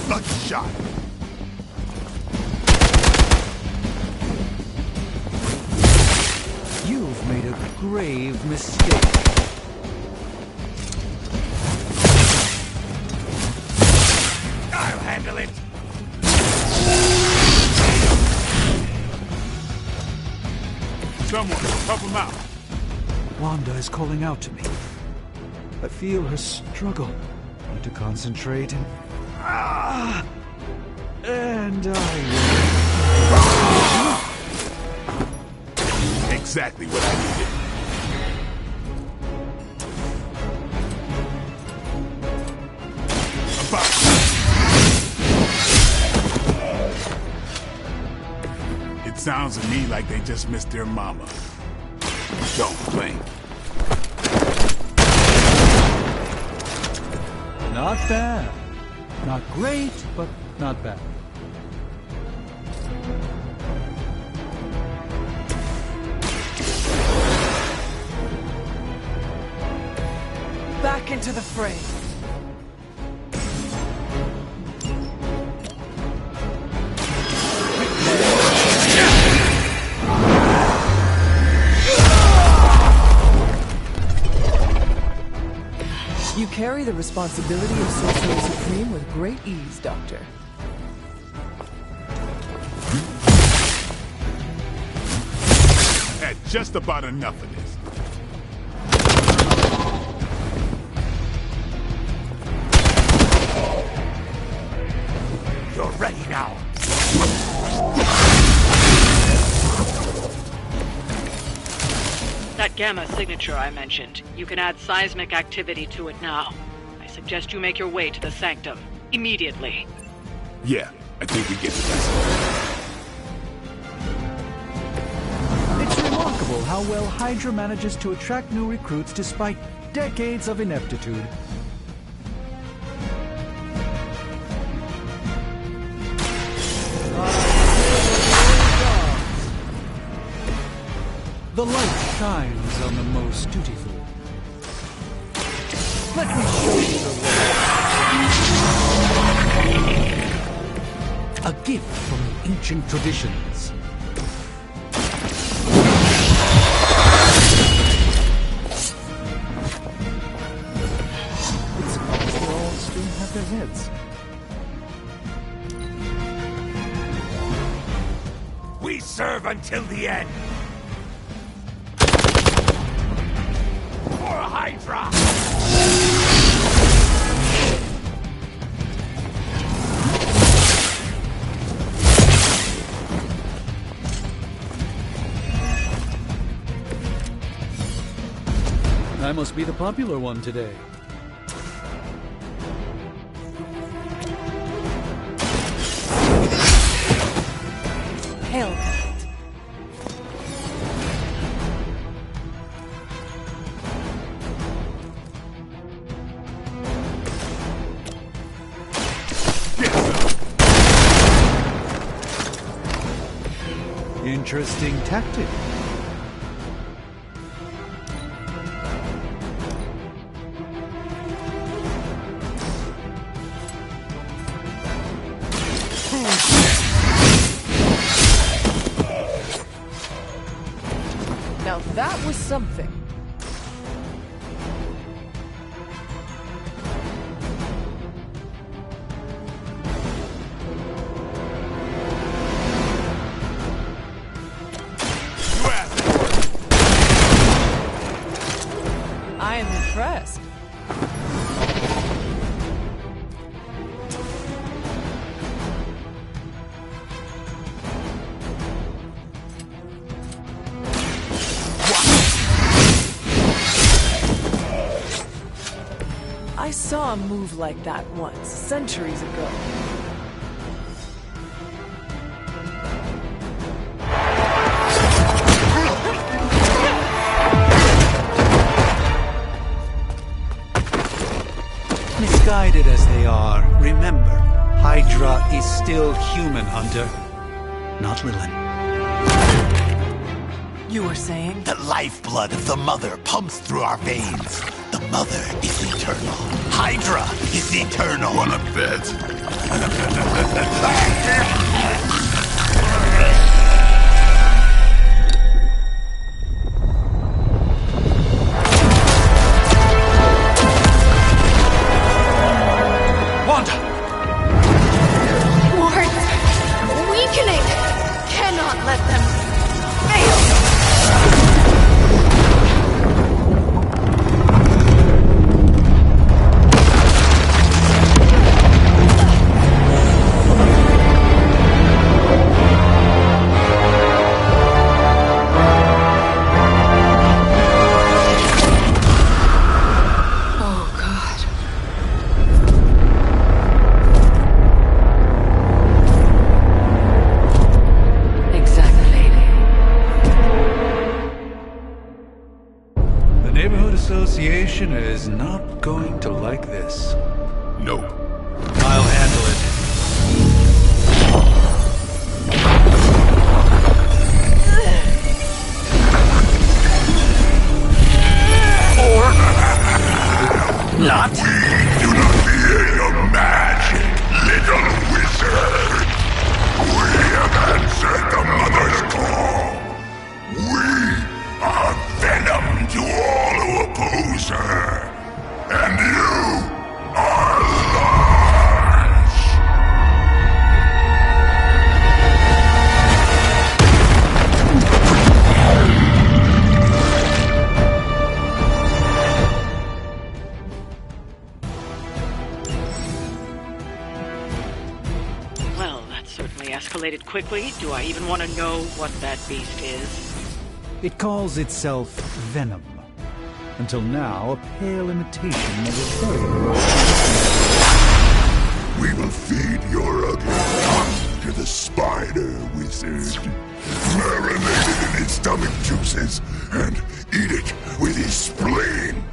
[SPEAKER 1] Lucky shot.
[SPEAKER 4] You've made a grave mistake.
[SPEAKER 2] I'll handle it.
[SPEAKER 1] Someone, help him out.
[SPEAKER 4] Wanda is calling out to me. I feel her struggle. Need to concentrate and... And
[SPEAKER 1] Exactly what I needed. It sounds to me like they just missed their mama. Don't blink.
[SPEAKER 4] Not bad. Not great, but not bad.
[SPEAKER 12] Back into the fray. You carry the responsibility of Sorcerer Supreme with great ease, Doctor.
[SPEAKER 1] Had just about enough of this.
[SPEAKER 2] You're ready now.
[SPEAKER 19] That gamma signature I mentioned, you can add seismic activity to it now. I suggest you make your way to the Sanctum. Immediately.
[SPEAKER 1] Yeah, I think we get to this.
[SPEAKER 4] It's remarkable how well Hydra manages to attract new recruits despite decades of ineptitude. The light shines on the most dutiful. Let me show you the way. A gift from the ancient traditions. It's almost all their heads.
[SPEAKER 2] We serve until the end. For Hydra!
[SPEAKER 4] I must be the popular one today.
[SPEAKER 12] Hail.
[SPEAKER 4] Interesting tactic.
[SPEAKER 12] Now that was something. I am impressed. I saw a move like that once, centuries ago.
[SPEAKER 4] Misguided as they are, remember, Hydra is still human, Hunter. Not Lilith.
[SPEAKER 12] You were saying?
[SPEAKER 21] The lifeblood of the Mother pumps through our veins. The Mother is eternal. Hydra is eternal.
[SPEAKER 1] Wanna bet?
[SPEAKER 4] Wanda!
[SPEAKER 17] Wards! Weakening! Cannot let them fail!
[SPEAKER 4] Association is not going to like this.
[SPEAKER 1] Nope.
[SPEAKER 4] I'll handle it.
[SPEAKER 1] Not? We do not fear your magic, little wizard. We have answered the Mother's call. We are venom to all who oppose her. And you are large.
[SPEAKER 19] Well, that certainly escalated quickly. Do I even want to know what that beast is?
[SPEAKER 4] It calls itself Venom. Until now, a pale imitation of a very...
[SPEAKER 1] We will feed your ugly tongue to the spider wizard, marinated in his stomach juices, and eat it with his spleen.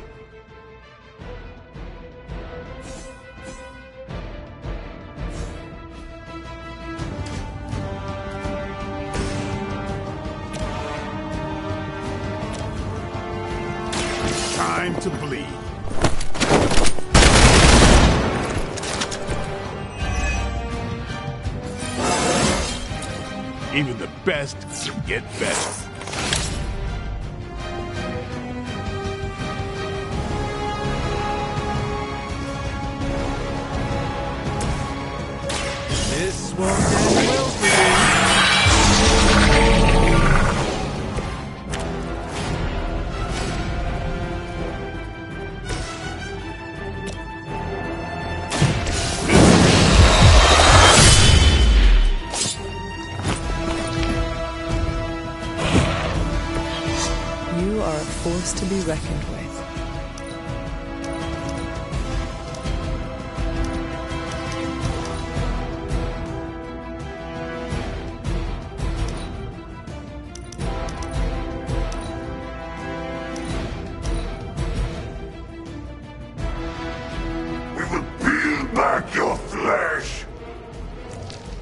[SPEAKER 1] Time to bleed. Even the best get better.
[SPEAKER 12] force to be reckoned with.
[SPEAKER 1] We will peel back your flesh.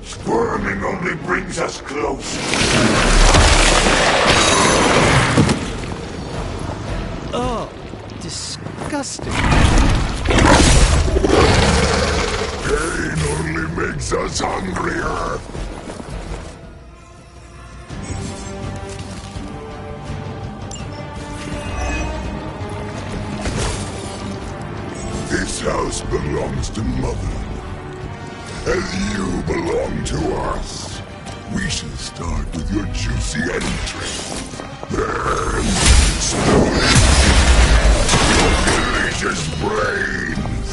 [SPEAKER 1] Squirming only brings us closer.
[SPEAKER 4] Oh, disgusting.
[SPEAKER 1] Pain only makes us hungrier. This house belongs to Mother, as you belong to us. We shall start with your juicy entrance. Then, slowly, your delicious brains.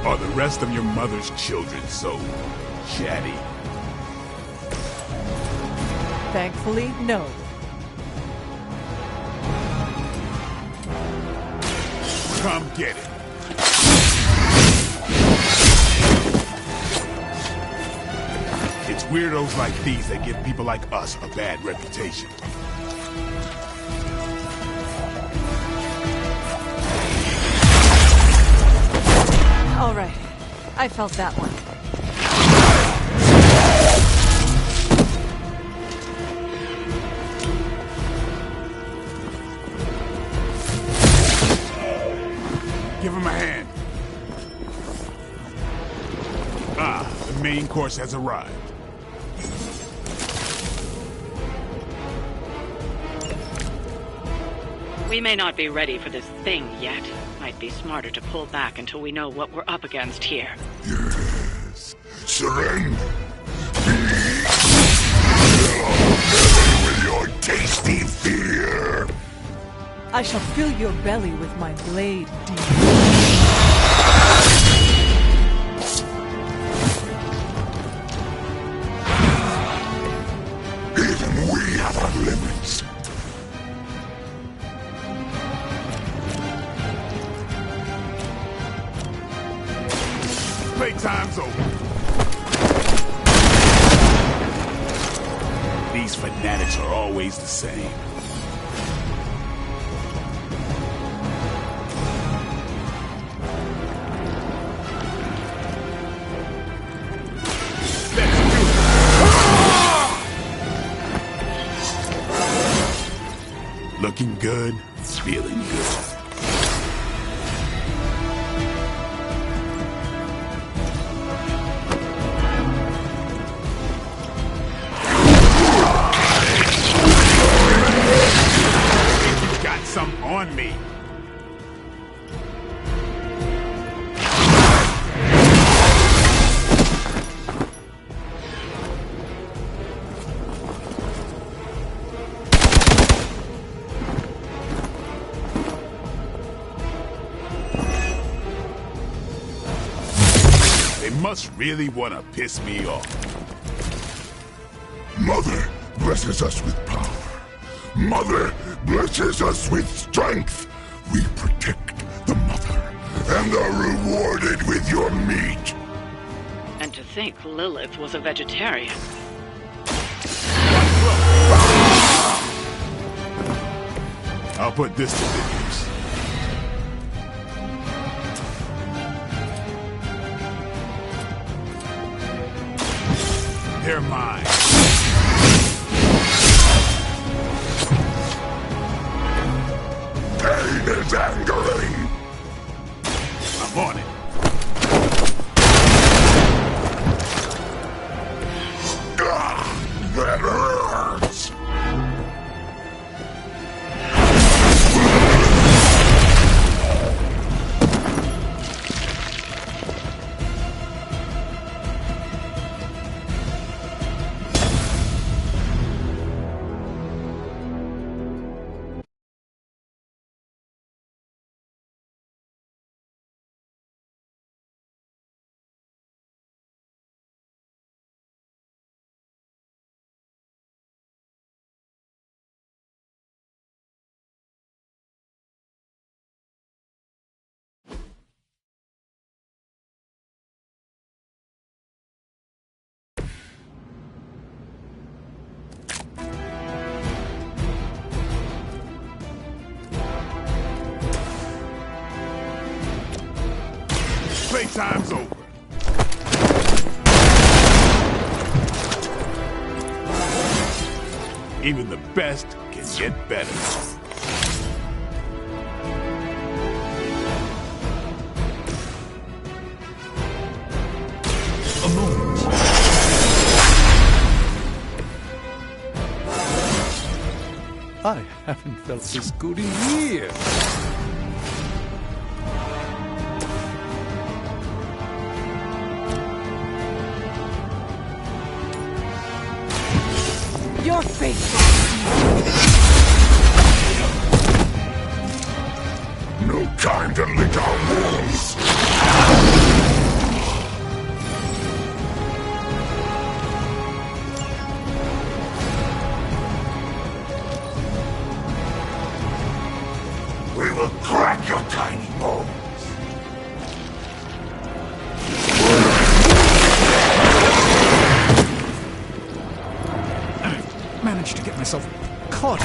[SPEAKER 1] Are the rest of your mother's children so chatty?
[SPEAKER 12] Thankfully, no.
[SPEAKER 1] Come get it. It's weirdos like these that give people like us a bad reputation.
[SPEAKER 12] All right. I felt that one.
[SPEAKER 1] Give him a hand. Ah, the main course has arrived.
[SPEAKER 19] We may not be ready for this thing yet. Might be smarter to pull back until we know what we're up against here.
[SPEAKER 1] Yes. Surrender. With your tasty fear.
[SPEAKER 12] I shall fill your belly with my blade, demon.
[SPEAKER 1] Even we have our limits. Playtime's over. These fanatics are always the same. Looking good, feeling good. You got some on me. They must really want to piss me off. Mother blesses us with power. Mother blesses us with strength. We protect the Mother and are rewarded with your meat.
[SPEAKER 19] And to think Lilith was a vegetarian.
[SPEAKER 1] I'll put this to good use. They're mine. Pain is angering. I'm on it. That hurts. time's over. Even the best can get better.
[SPEAKER 4] A moment. I haven't felt this good in years.
[SPEAKER 12] Your face.
[SPEAKER 1] No time to lick our wounds. We will crack your tiny bones.
[SPEAKER 4] Managed to get myself caught.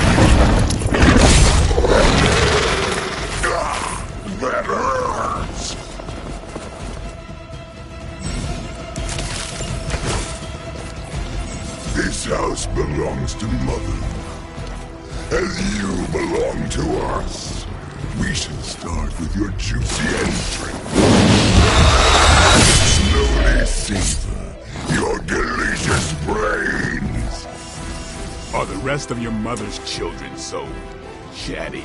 [SPEAKER 1] That hurts. This house belongs to Mother, as you belong to us. We should start with your juicy entrance. Slowly savor your delicious brains. Are the rest of your mother's children so chatty?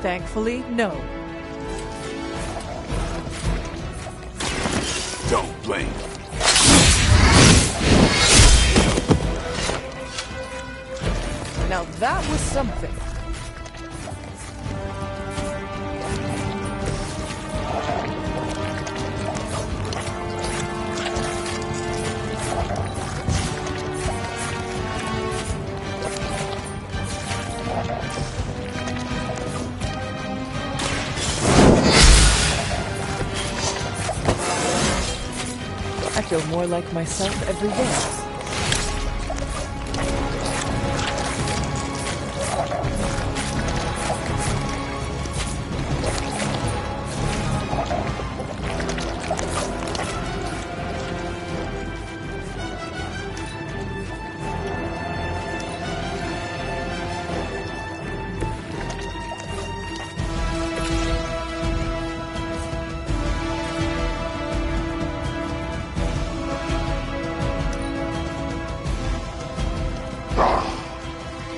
[SPEAKER 12] Thankfully, no.
[SPEAKER 1] Don't blame.
[SPEAKER 12] Now that was something. I feel more like myself every day.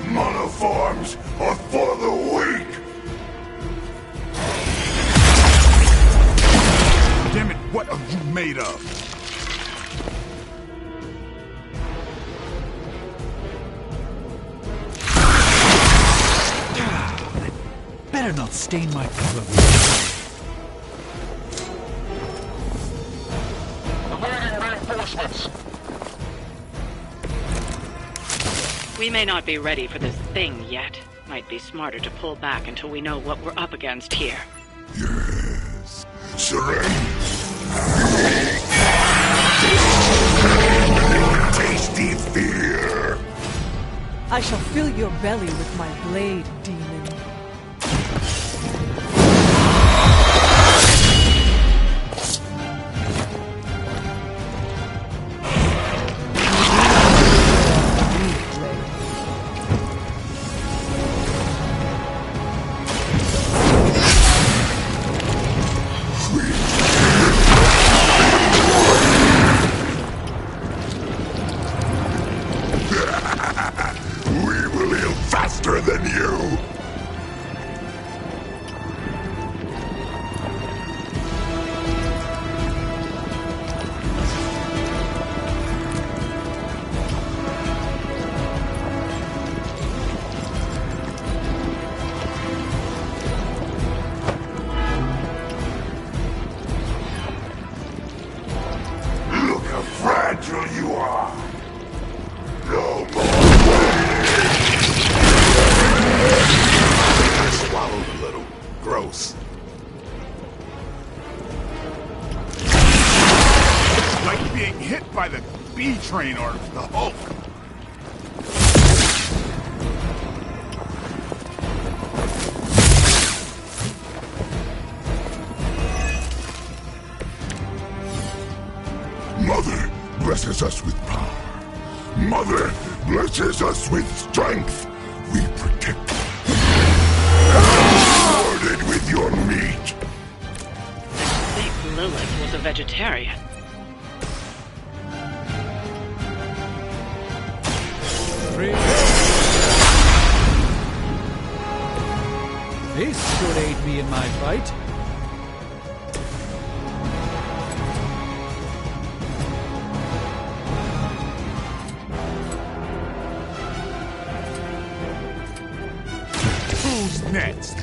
[SPEAKER 1] Monoforms are for the weak! Damn it, what are you made of?
[SPEAKER 4] Better not stain my color.
[SPEAKER 6] Awaiting reinforcements.
[SPEAKER 19] We may not be ready for this thing yet. Might be smarter to pull back until we know what we're up against here.
[SPEAKER 1] Yes. Surrender. Tasty fear.
[SPEAKER 12] I shall fill your belly with my blade, demon.
[SPEAKER 1] We will heal faster than you. Look how fragile you are. No more. I swallowed a little. Gross. It's like being hit by the B train or the Hulk. blesses us with power. Mother blesses us with strength. We protect you. Rewarded with your meat.
[SPEAKER 19] I think Lilith was a vegetarian.
[SPEAKER 4] This should aid me in my fight.
[SPEAKER 1] Who's next?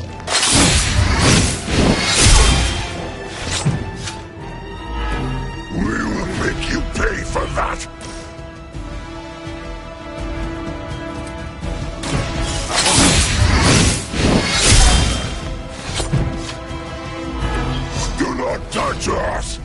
[SPEAKER 1] We will make you pay for that! Do not touch us!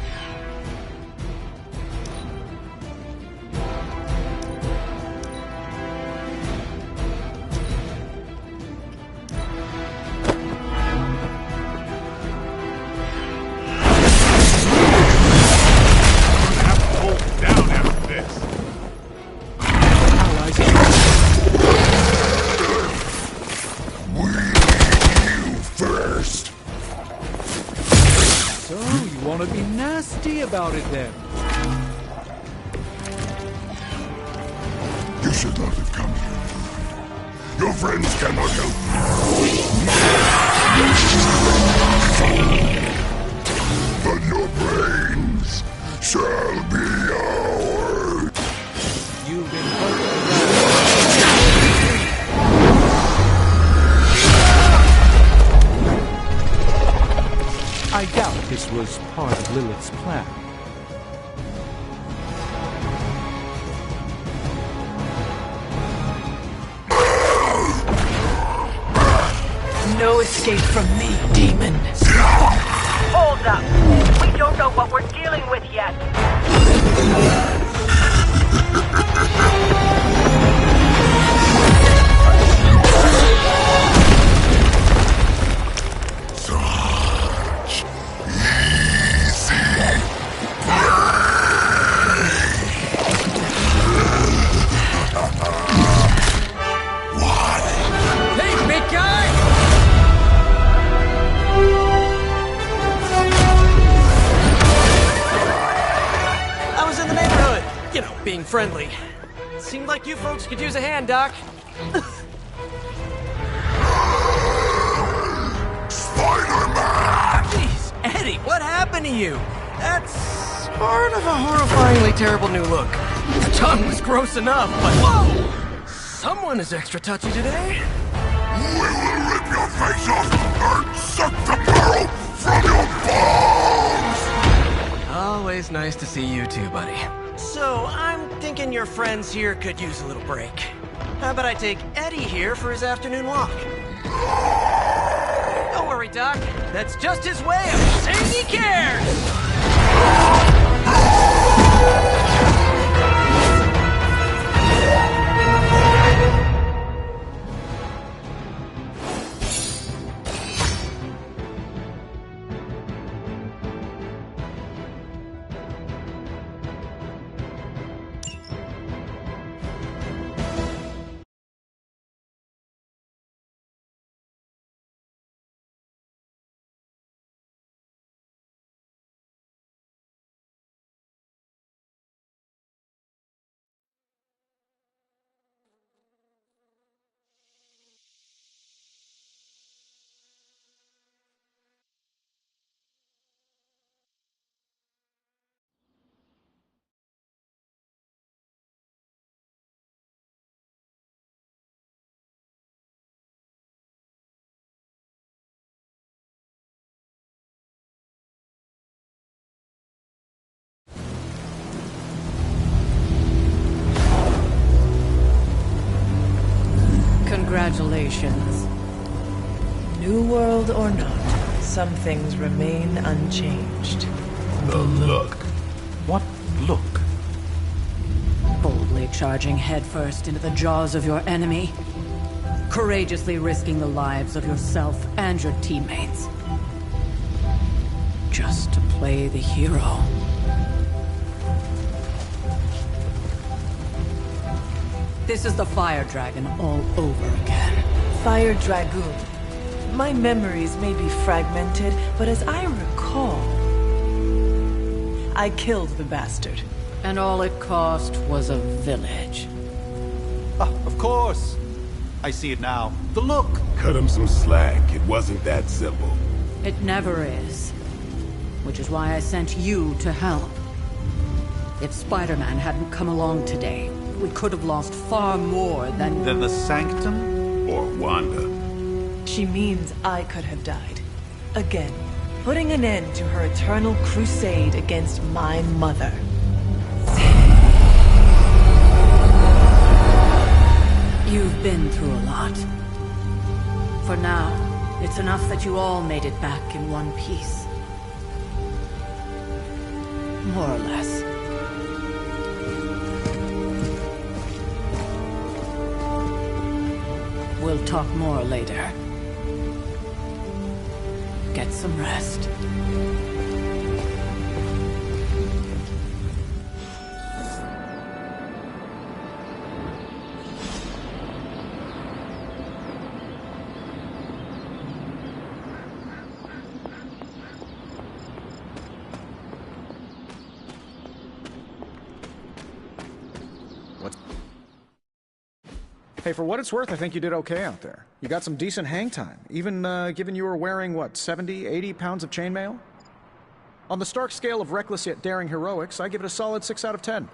[SPEAKER 4] About it then.
[SPEAKER 1] You should not have come here. Your friends cannot help you. But your brains shall be ours.
[SPEAKER 4] You've been I doubt this was part of Lilith's plan.
[SPEAKER 12] No escape from me, demon.
[SPEAKER 18] Hold up. We don't know what we're dealing with yet.
[SPEAKER 16] Being friendly. Seemed like you folks could use a hand, Doc.
[SPEAKER 1] Spider-Man!
[SPEAKER 16] Jeez, Eddie, what happened to you? That's sort of a horrifyingly terrible new look. The tongue was gross enough, but whoa! Someone is extra touchy today.
[SPEAKER 1] We will rip your face off and suck the marrow from your bones!
[SPEAKER 16] Always nice to see you too, buddy. So, I'm thinking your friends here could use a little break. How about I take Eddie here for his afternoon walk? Don't worry, Doc. That's just his way of saying he cares!
[SPEAKER 12] Congratulations. New world or not, some things remain unchanged.
[SPEAKER 1] The look.
[SPEAKER 4] What look?
[SPEAKER 11] Boldly charging headfirst into the jaws of your enemy. Courageously risking the lives of yourself and your teammates. Just to play the hero. This is the Fire Dragon all over again.
[SPEAKER 12] Fire Dragoon. My memories may be fragmented, but as I recall, I killed the bastard.
[SPEAKER 11] And all it cost was a village.
[SPEAKER 4] Ah, of course. I see it now. The look.
[SPEAKER 1] Cut him some slack. It wasn't that simple.
[SPEAKER 11] It never is. Which is why I sent you to help. If Spider-Man hadn't come along today, we could have lost far more than...
[SPEAKER 4] Than the Sanctum?
[SPEAKER 1] Or Wanda.
[SPEAKER 12] She means I could have died. Again, putting an end to her eternal crusade against my mother.
[SPEAKER 11] You've been through a lot. For now, it's enough that you all made it back in one piece. More or less. We'll talk more later. Get some rest.
[SPEAKER 5] Hey, for what it's worth, I think you did okay out there. You got some decent hang time, even given you were wearing, what, 70, 80 pounds of chainmail? On the Stark scale of reckless yet daring heroics, I give it a solid 6 out of 10.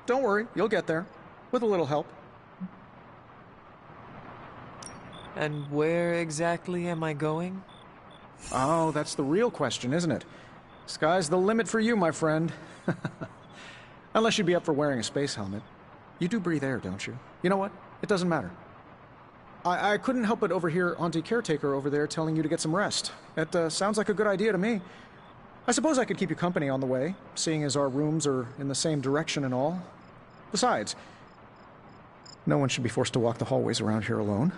[SPEAKER 5] Don't worry, you'll get there. With a little help.
[SPEAKER 12] And where exactly am I going?
[SPEAKER 5] Oh, that's the real question, isn't it? Sky's the limit for you, my friend. Unless you'd be up for wearing a space helmet. You do breathe air, don't you? You know what? It doesn't matter. I couldn't help but overhear Auntie Caretaker over there telling you to get some rest. It sounds like a good idea to me. I suppose I could keep you company on the way, seeing as our rooms are in the same direction and all. Besides, no one should be forced to walk the hallways around here alone.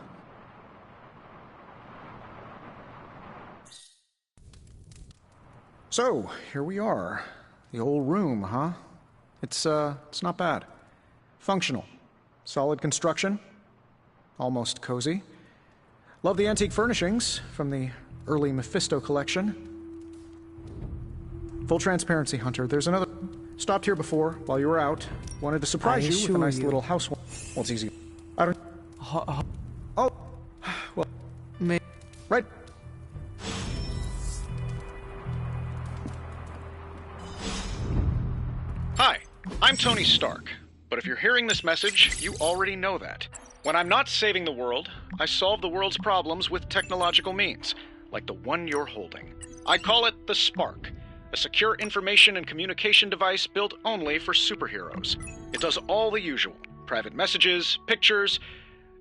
[SPEAKER 5] So, here we are. The old room, huh? It's not bad. Functional. Solid construction. Almost cozy. Love the antique furnishings from the early Mephisto collection. Full transparency, Hunter. There's another... Stopped here before, while you were out. Wanted to surprise you with a nice little house... Well, it's easy. I don't... Oh! Well... Right...
[SPEAKER 6] Hi, I'm Tony Stark. But if you're hearing this message, you already know that. When I'm not saving the world, I solve the world's problems with technological means, like the one you're holding. I call it the Spark, a secure information and communication device built only for superheroes. It does all the usual, private messages, pictures,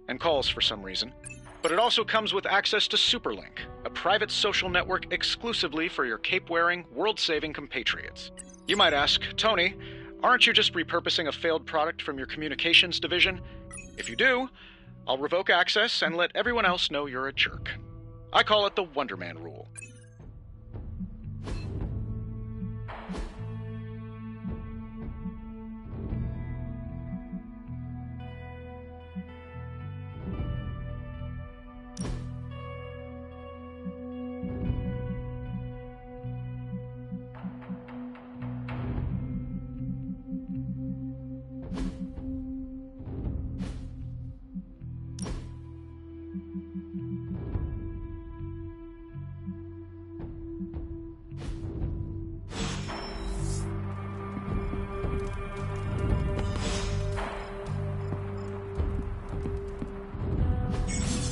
[SPEAKER 6] and calls for some reason. But it also comes with access to Superlink, a private social network exclusively for your cape-wearing, world-saving compatriots. You might ask, Tony, aren't you just repurposing a failed product from your communications division? If you do, I'll revoke access and let everyone else know you're a jerk. I call it the Wonder Man rule.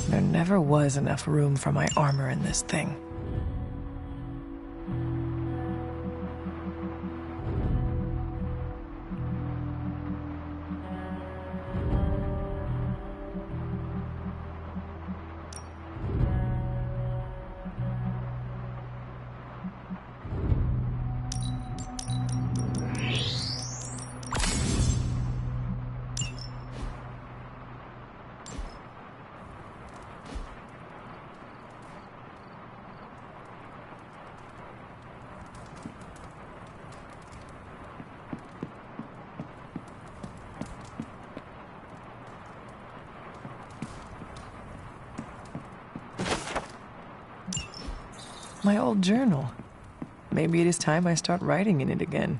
[SPEAKER 12] There never was enough room for my armor in this thing. my old journal. Maybe it is time I start writing in it again.